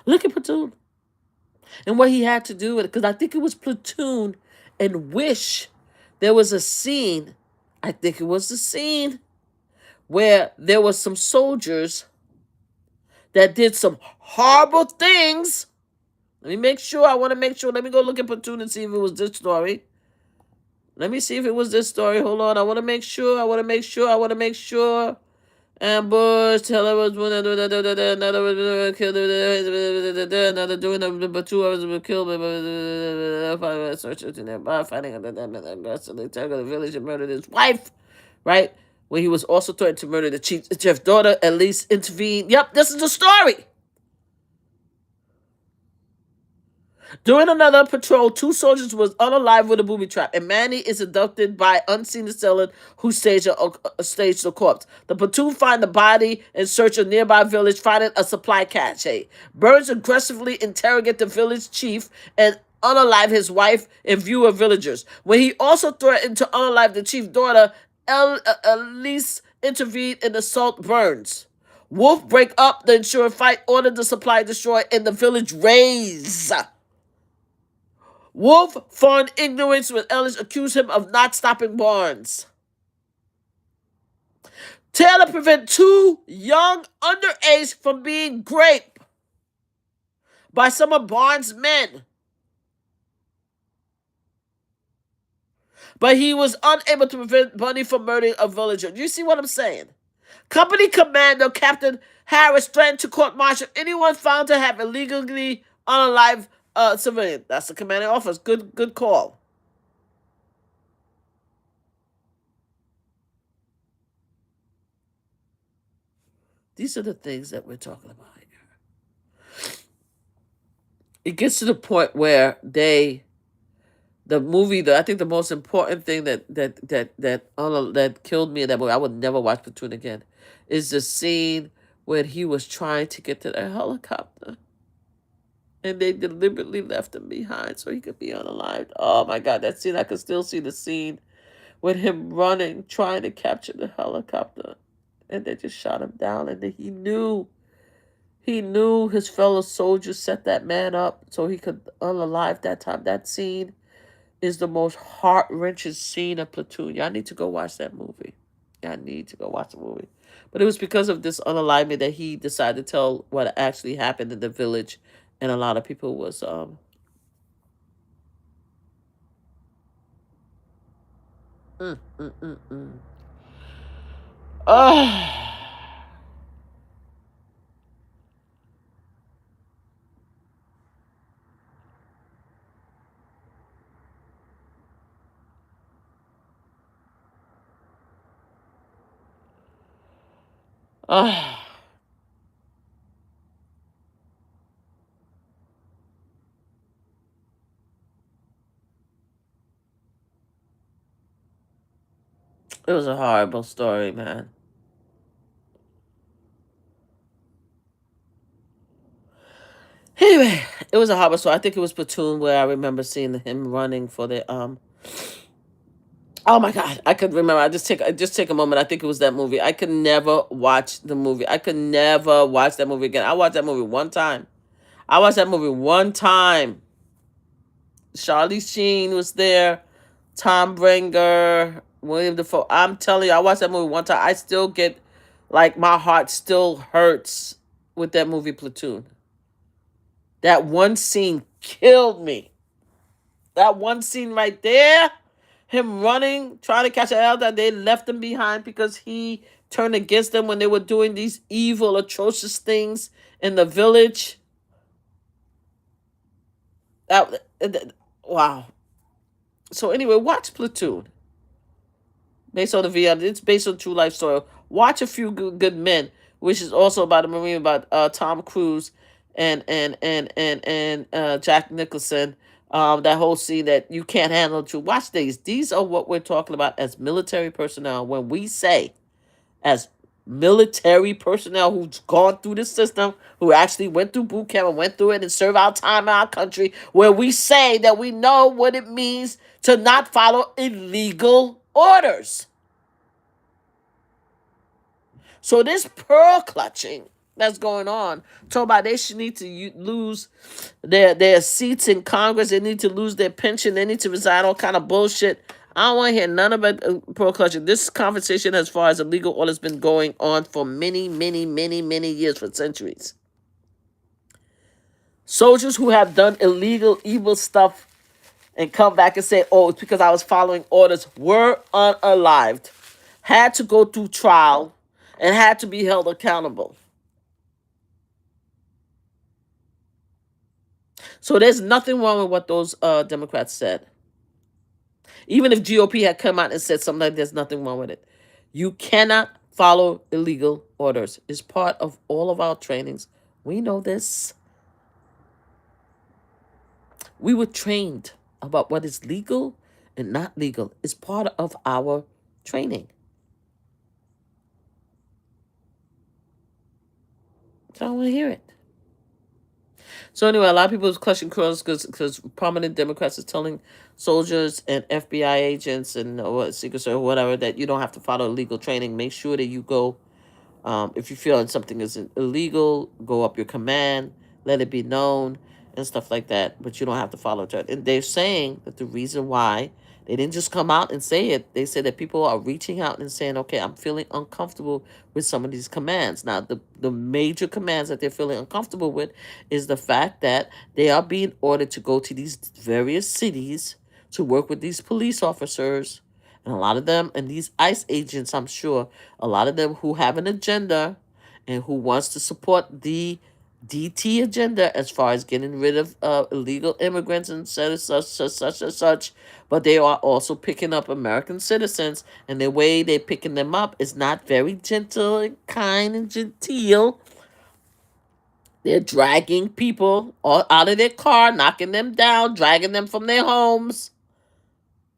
Look at Platoon. And what he had to do with it, because I think it was Platoon and Wish. There was a scene, I think it was the scene, where there was some soldiers that did some horrible things. Let me make sure. I want to make sure. Let me go look at Platoon and see if it was this story. Let me see if it was this story. Hold on. I want to make sure. I want to make sure. I want to make sure. Ambush, Taylor was one, another was killed, another doing number 2 hours were killed by searchers in nearby fighting aggressively targeted the village and murdered his wife, right? When he was also threatened to murder the chief's daughter, at least intervened. Yep, this is the story. During another patrol, 2 soldiers was unalive with a booby trap, and Manny is abducted by unseen assailant who staged the corpse. The platoon find the body and search a nearby village, finding a supply cache. Burns aggressively interrogate the village chief and unalive his wife in view of villagers. When he also threatened to unalive the chief's daughter, Elise intervened and assault Burns. Wolf break up the ensuing fight, ordered the supply destroyed, and the village razed. Wolf found ignorance when Ellis accused him of not stopping Barnes. Taylor prevented 2 young underage from being raped by some of Barnes' men. But he was unable to prevent Bunny from murdering a villager. Do you see what I'm saying? Company Commander Captain Harris threatened to court-martial anyone found to have illegally unalive civilian. That's the commanding officer. Good call. These are the things that we're talking about here. It gets to the point where the movie, I think the most important thing that killed me in that movie, I would never watch Platoon again, is the scene when he was trying to get to the helicopter. And they deliberately left him behind so he could be unalived. Oh my God, that scene, I could still see the scene with him running, trying to capture the helicopter. And they just shot him down. And then he knew his fellow soldiers set that man up so he could unalive that time. That scene is the most heart-wrenching scene of Platoon. Y'all need to go watch that movie. Y'all need to go watch the movie. But it was because of this unalivement that he decided to tell what actually happened in the village. And a lot of people was Uh, uh, it was a horrible story, man. Anyway, it was a horrible story. I think it was Platoon where I remember seeing him running for the Oh my God, I could remember. I just take a moment. I think it was that movie. I could never watch the movie. I could never watch that movie again. I watched that movie one time. I watched that movie one time. Charlie Sheen was there. Tom Bringer, William Defoe. I'm telling you, I watched that movie one time. I still get, like, my heart still hurts with that movie Platoon. That one scene killed me. That one scene right there, him running, trying to catch an elder, they left him behind because he turned against them when they were doing these evil, atrocious things in the village. Wow. So anyway, watch Platoon. Based on the VR, it's based on true life story. Watch A Few Good Men, which is also about a Marine, about Tom Cruise and Jack Nicholson. That whole scene that you can't handle the truth. Watch these. These are what we're talking about as military personnel. When we say, as military personnel who's gone through the system, who actually went through boot camp and went through it and served our time in our country, where we say that we know what it means to not follow illegal orders. So this pearl clutching that's going on, talking about they should need to lose their seats in Congress, they need to lose their pension, they need to resign, all kind of bullshit. I don't want to hear none about pearl clutching. This conversation, as far as illegal order, has been going on for many, many, many, many years, for centuries. Soldiers who have done illegal, evil stuff and come back and say, "Oh, it's because I was following orders," were unalived, had to go through trial, and had to be held accountable. So there's nothing wrong with what those Democrats said. Even if GOP had come out and said something like, "There's nothing wrong with it." You cannot follow illegal orders. It's part of all of our trainings. We know this. We were trained about what is legal and not legal. It's part of our training. So I don't want to hear it. So anyway, a lot of people is clutching pearls because prominent Democrats is telling soldiers and FBI agents and Secret Service, whatever, that you don't have to follow legal training. Make sure that you go. If you feel that something is illegal, go up your command, let it be known, and stuff like that. But you don't have to follow it. And they're saying that the reason why they didn't just come out and say it, they said that people are reaching out and saying, "Okay, I'm feeling uncomfortable with some of these commands." Now, the major commands that they're feeling uncomfortable with is the fact that they are being ordered to go to these various cities to work with these police officers, and a lot of them, and these ICE agents, I'm sure, a lot of them who have an agenda and who wants to support the DT agenda as far as getting rid of illegal immigrants and such. But they are also picking up American citizens, and the way they're picking them up is not very gentle and kind and genteel. They're dragging people out of their car, knocking them down, dragging them from their homes.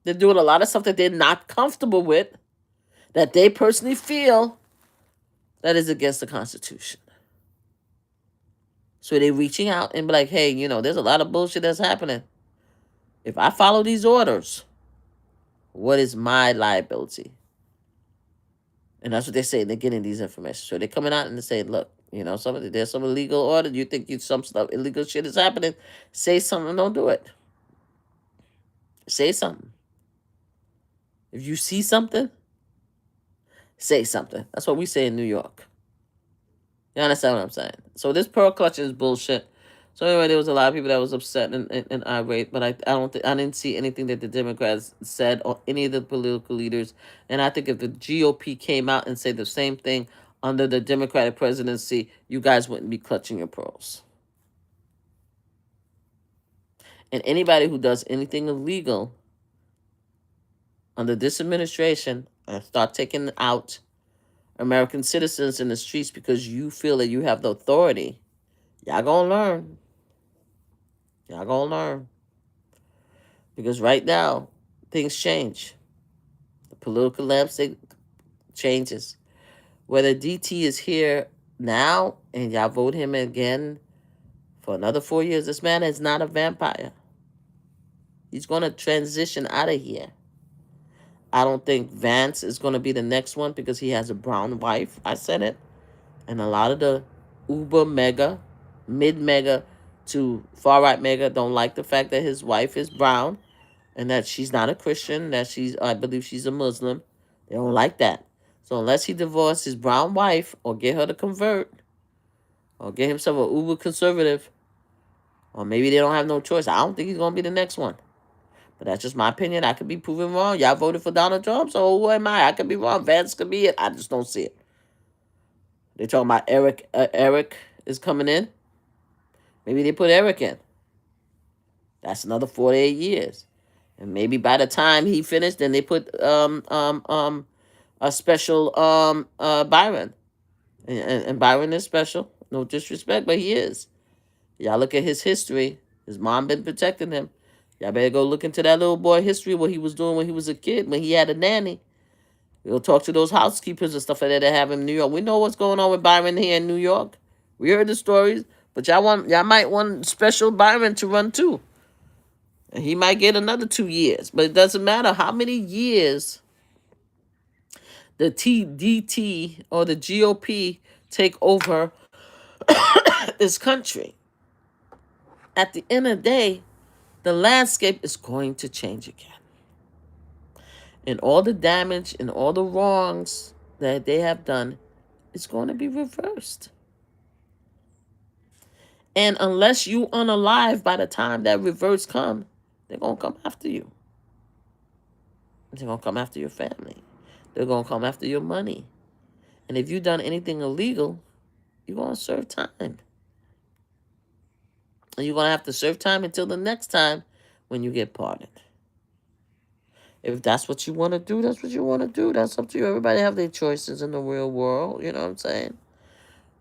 They're doing a lot of stuff that they're not comfortable with, that they personally feel that is against the Constitution. So they're reaching out and be like, "Hey, there's a lot of bullshit that's happening. If I follow these orders, what is my liability?" And that's what they're saying. They're getting these information. So they're coming out and they're saying, "Look, there's some illegal order. You think some stuff, illegal shit is happening. Say something, don't do it. Say something. If you see something, say something." That's what we say in New York. You understand what I'm saying? So this pearl clutching is bullshit. So anyway, there was a lot of people that was upset and irate, but I didn't see anything that the Democrats said or any of the political leaders. And I think if the GOP came out and said the same thing under the Democratic presidency, you guys wouldn't be clutching your pearls. And anybody who does anything illegal under this administration and start taking out American citizens in the streets because you feel that you have the authority, y'all gonna learn. Y'all gonna learn. Because right now, things change. The political landscape changes. Whether DT is here now and y'all vote him again for another 4 years, this man is not a vampire. He's going to transition out of here. I don't think Vance is going to be the next one because he has a brown wife. I said it. And a lot of the uber mega, mid mega to far right mega don't like the fact that his wife is brown and that she's not a Christian, that I believe she's a Muslim. They don't like that. So unless he divorces his brown wife or get her to convert or get himself an uber conservative, or maybe they don't have no choice, I don't think he's going to be the next one. But that's just my opinion. I could be proven wrong. Y'all voted for Donald Trump, so who am I? I could be wrong. Vance could be it. I just don't see it. They're talking about Eric. Eric is coming in. Maybe they put Eric in. That's another 4 to 8 years. And maybe by the time he finished, then they put a special Byron. And Byron is special. No disrespect, but he is. Y'all look at his history. His mom been protecting him. Y'all better go look into that little boy history, what he was doing when he was a kid, when he had a nanny. We'll talk to those housekeepers and stuff like that have in New York. We know what's going on with Byron here in New York. We heard the stories, but y'all might want special Byron to run too. And he might get another 2 years. But it doesn't matter how many years the DT or the GOP take over this country. At the end of the day, the landscape is going to change again. And all the damage and all the wrongs that they have done is going to be reversed. And unless you unalive by the time that reverse comes, they're going to come after you. They're going to come after your family. They're going to come after your money. And if you've done anything illegal, you're going to serve time. And you're going to have to serve time until the next time when you get pardoned. If that's what you want to do, that's what you want to do. That's up to you. Everybody have their choices in the real world. You know what I'm saying?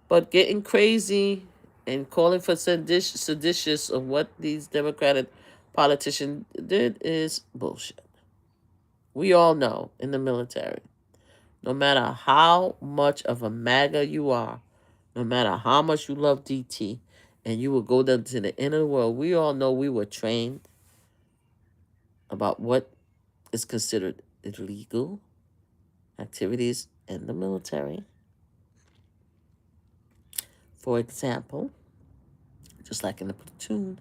But getting crazy and calling for seditious of what these Democratic politicians did is bullshit. We all know in the military, no matter how much of a MAGA you are, no matter how much you love DT, and you will go down to the end of the world, we all know we were trained about what is considered illegal activities in the military. For example, just like in the platoon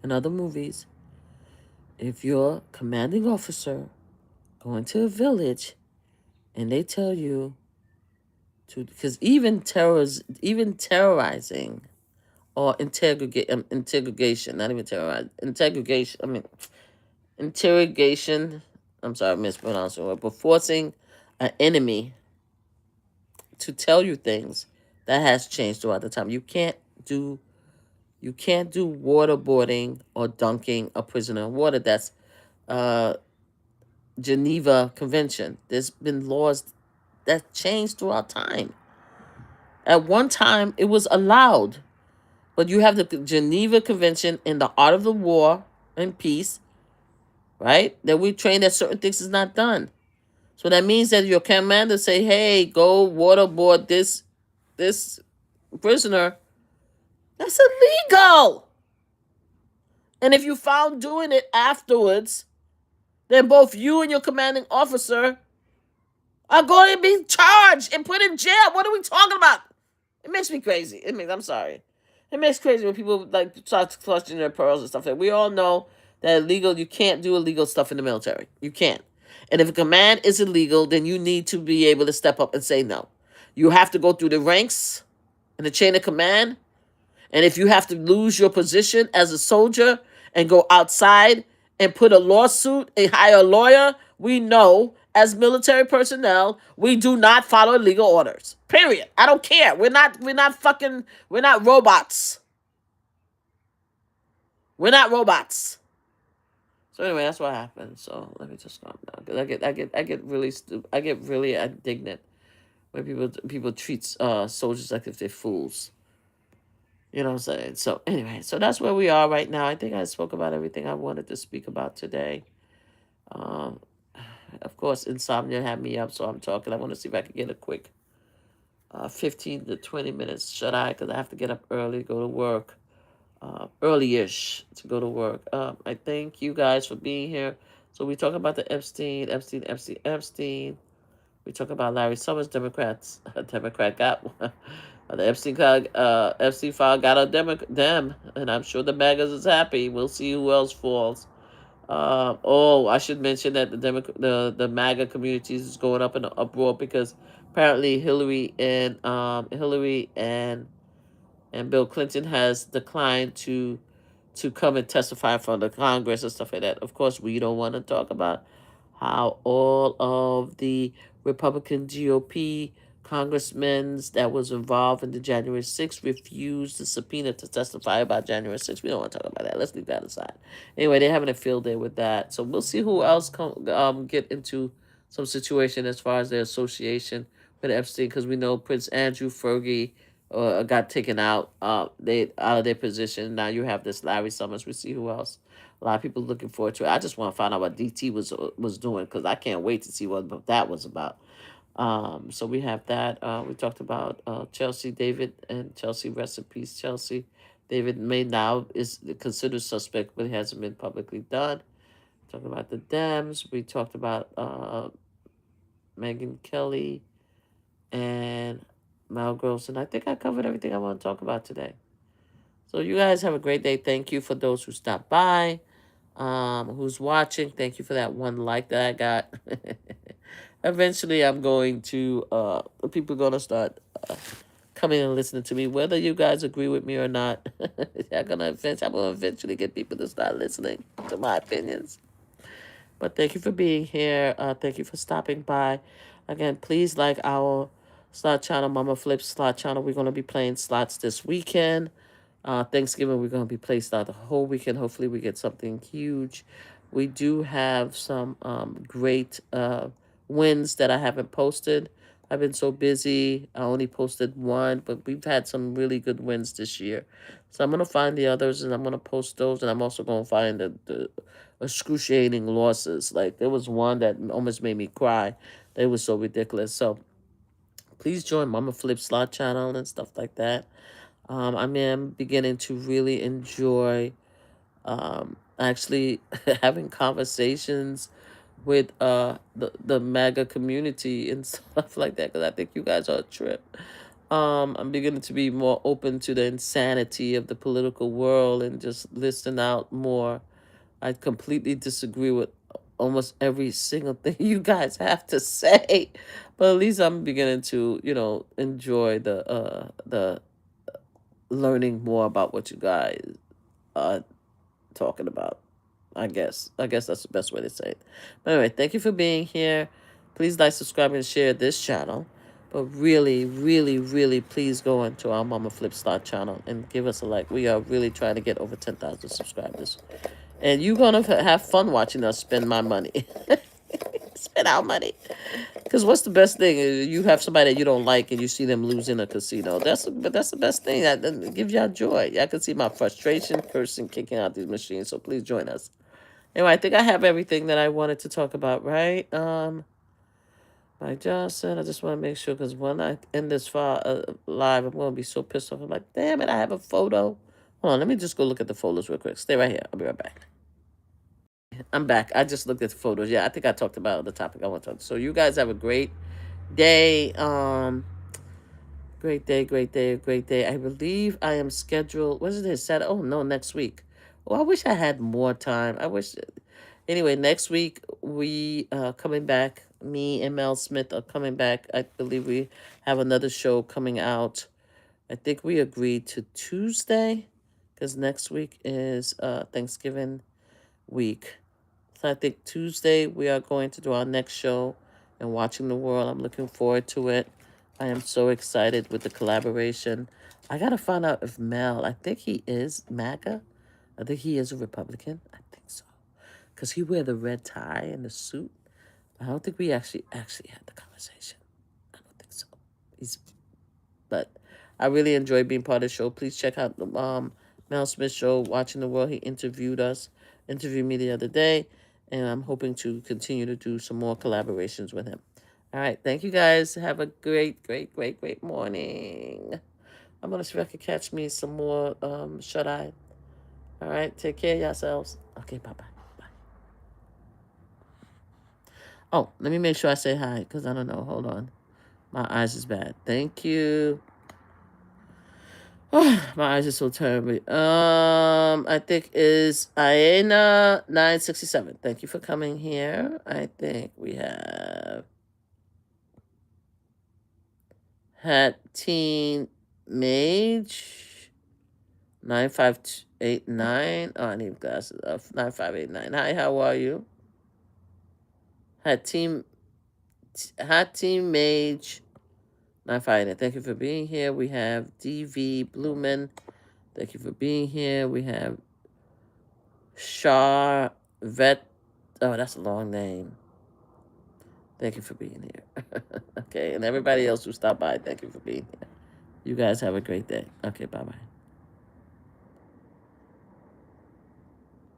and other movies, if you're commanding officer going to a village and they tell you to, because even terrorizing or interrogation, not even terrorizing, interrogation, I'm sorry, I mispronounced the word, but forcing an enemy to tell you things, that has changed throughout the time. You can't do waterboarding or dunking a prisoner in water. That's Geneva Convention. There's been laws that changed throughout time. At one time, it was allowed, but you have the Geneva Convention in the art of the war and peace, right? That we train that certain things is not done. So that means that your commander say, hey, go waterboard this prisoner. That's illegal. And if you found doing it afterwards, then both you and your commanding officer are going to be charged and put in jail. What are we talking about? It makes me crazy. I'm sorry. It makes crazy when people like start clutching their pearls and stuff. Like, we all know that you can't do illegal stuff in the military. You can't. And if a command is illegal, then you need to be able to step up and say no. You have to go through the ranks and the chain of command. And if you have to lose your position as a soldier and go outside and put a lawsuit and hire a lawyer, we know as military personnel, we do not follow legal orders. Period. I don't care. We're not robots. We're not robots. So anyway, that's what happened. So let me just calm down because I get really I get really indignant when people treat soldiers like if they're fools. You know what I'm saying? So anyway, so that's where we are right now. I think I spoke about everything I wanted to speak about today. Um, of course, insomnia had me up, so I'm talking. I want to see if I can get a quick 15 to 20 minutes shut eye because I have to get up early, go to work, early-ish to go to work. I thank you guys for being here. So we talk about the Epstein. We talk about Larry Summers, Democrats. A Democrat got the Epstein file got a Dem, and I'm sure the MAGAs is happy. We'll see who else falls. I should mention that the MAGA communities is going up in an uproar because apparently Hillary and Bill Clinton has declined to come and testify in front of the Congress and stuff like that. Of course, we don't want to talk about how all of the Republican GOP congressmen that was involved in the January 6th refused the subpoena to testify about January 6th. We don't want to talk about that. Let's leave that aside. Anyway, they're having a field day with that. So we'll see who else get into some situation as far as their association with Epstein, because we know Prince Andrew, Fergie, got taken out. They out of their position. Now you have this Larry Summers. We see who else. A lot of people looking forward to it. I just want to find out what DT was doing because I can't wait to see what that was about. So we have that. We talked about Chelsea David and Chelsea. Rest in peace, Chelsea. David May now is considered suspect, but he hasn't been publicly done. Talking about the Dems. We talked about Meghan Kelly and Milagro. And I think I covered everything I want to talk about today. So you guys have a great day. Thank you for those who stopped by. Who's watching. Thank you for that one like that I got. Eventually, I'm going to, people are going to start coming and listening to me, whether you guys agree with me or not. I'm going to eventually get people to start listening to my opinions. But thank you for being here. Thank you for stopping by. Again, please like our slot channel, Mama Flip slot channel. We're going to be playing slots this weekend. Thanksgiving, we're going to be playing slot the whole weekend. Hopefully, we get something huge. We do have some great wins that I haven't posted. I've been so busy. I only posted one, but we've had some really good wins this year. So I'm going to find the others, and I'm going to post those, and I'm also going to find the excruciating losses. Like, there was one that almost made me cry. They were so ridiculous. So please join Mama Flip slot channel and stuff like that. I am beginning to really enjoy actually having conversations with the MAGA community and stuff like that, because I think you guys are a trip. I'm beginning to be more open to the insanity of the political world and just listen out more. I completely disagree with almost every single thing you guys have to say, but at least I'm beginning to, enjoy the learning more about what you guys are talking about. I guess that's the best way to say it. But anyway, thank you for being here. Please like, subscribe, and share this channel. But really, really, really, please go into our Mama Flip Slot channel and give us a like. We are really trying to get over 10,000 subscribers. And you're going to have fun watching us spend my money. Spend our money. Because what's the best thing? You have somebody that you don't like and you see them lose in a casino. That's the best thing. That gives y'all joy. Y'all can see my frustration, cursing, kicking out these machines. So please join us. Anyway, I think I have everything that I wanted to talk about, right? Like John said, I just want to make sure, because when I end this file live, I'm going to be so pissed off. I'm like, damn it, I have a photo. Hold on, let me just go look at the photos real quick. Stay right here. I'll be right back. I'm back. I just looked at the photos. Yeah, I think I talked about the topic I want to talk. So you guys have a great day. Great day, great day, great day. I believe I am scheduled. What is it? Saturday? Oh, no, next week. Oh, I wish I had more time. I wish. Anyway, next week we coming back. Me and Mel Smith are coming back. I believe we have another show coming out I think we agreed to Tuesday because next week is Thanksgiving week. So I think Tuesday we are going to do our next show and Watching the World. I'm looking forward to it. I am so excited with the collaboration. I got to find out if Mel, I think he is MAGA. I think he is a Republican. I think so. Because he wear the red tie and the suit. I don't think we actually had the conversation. I don't think so. But I really enjoyed being part of the show. Please check out the Mel Smith show, Watching the World. He interviewed me the other day, and I'm hoping to continue to do some more collaborations with him. All right, thank you guys. Have a great, great, great, great morning. I'm gonna see if I can catch me some more shut eye. All right, take care of yourselves. Okay, bye. Oh, let me make sure I say hi because I don't know. Hold on, my eyes is bad. Thank you. Oh, my eyes are so terrible. I think is Iena 967. Thank you for coming here. I think we have had Teen Mage 9589. Oh, I need glasses. 9589. Hi, how are you? Had Team Mage 958. Thank you for being here. We have DV Blumen. Thank you for being here. We have Shar Vet. Oh, that's a long name. Thank you for being here. Okay, and everybody else who stopped by, thank you for being here. You guys have a great day. Okay, bye-bye.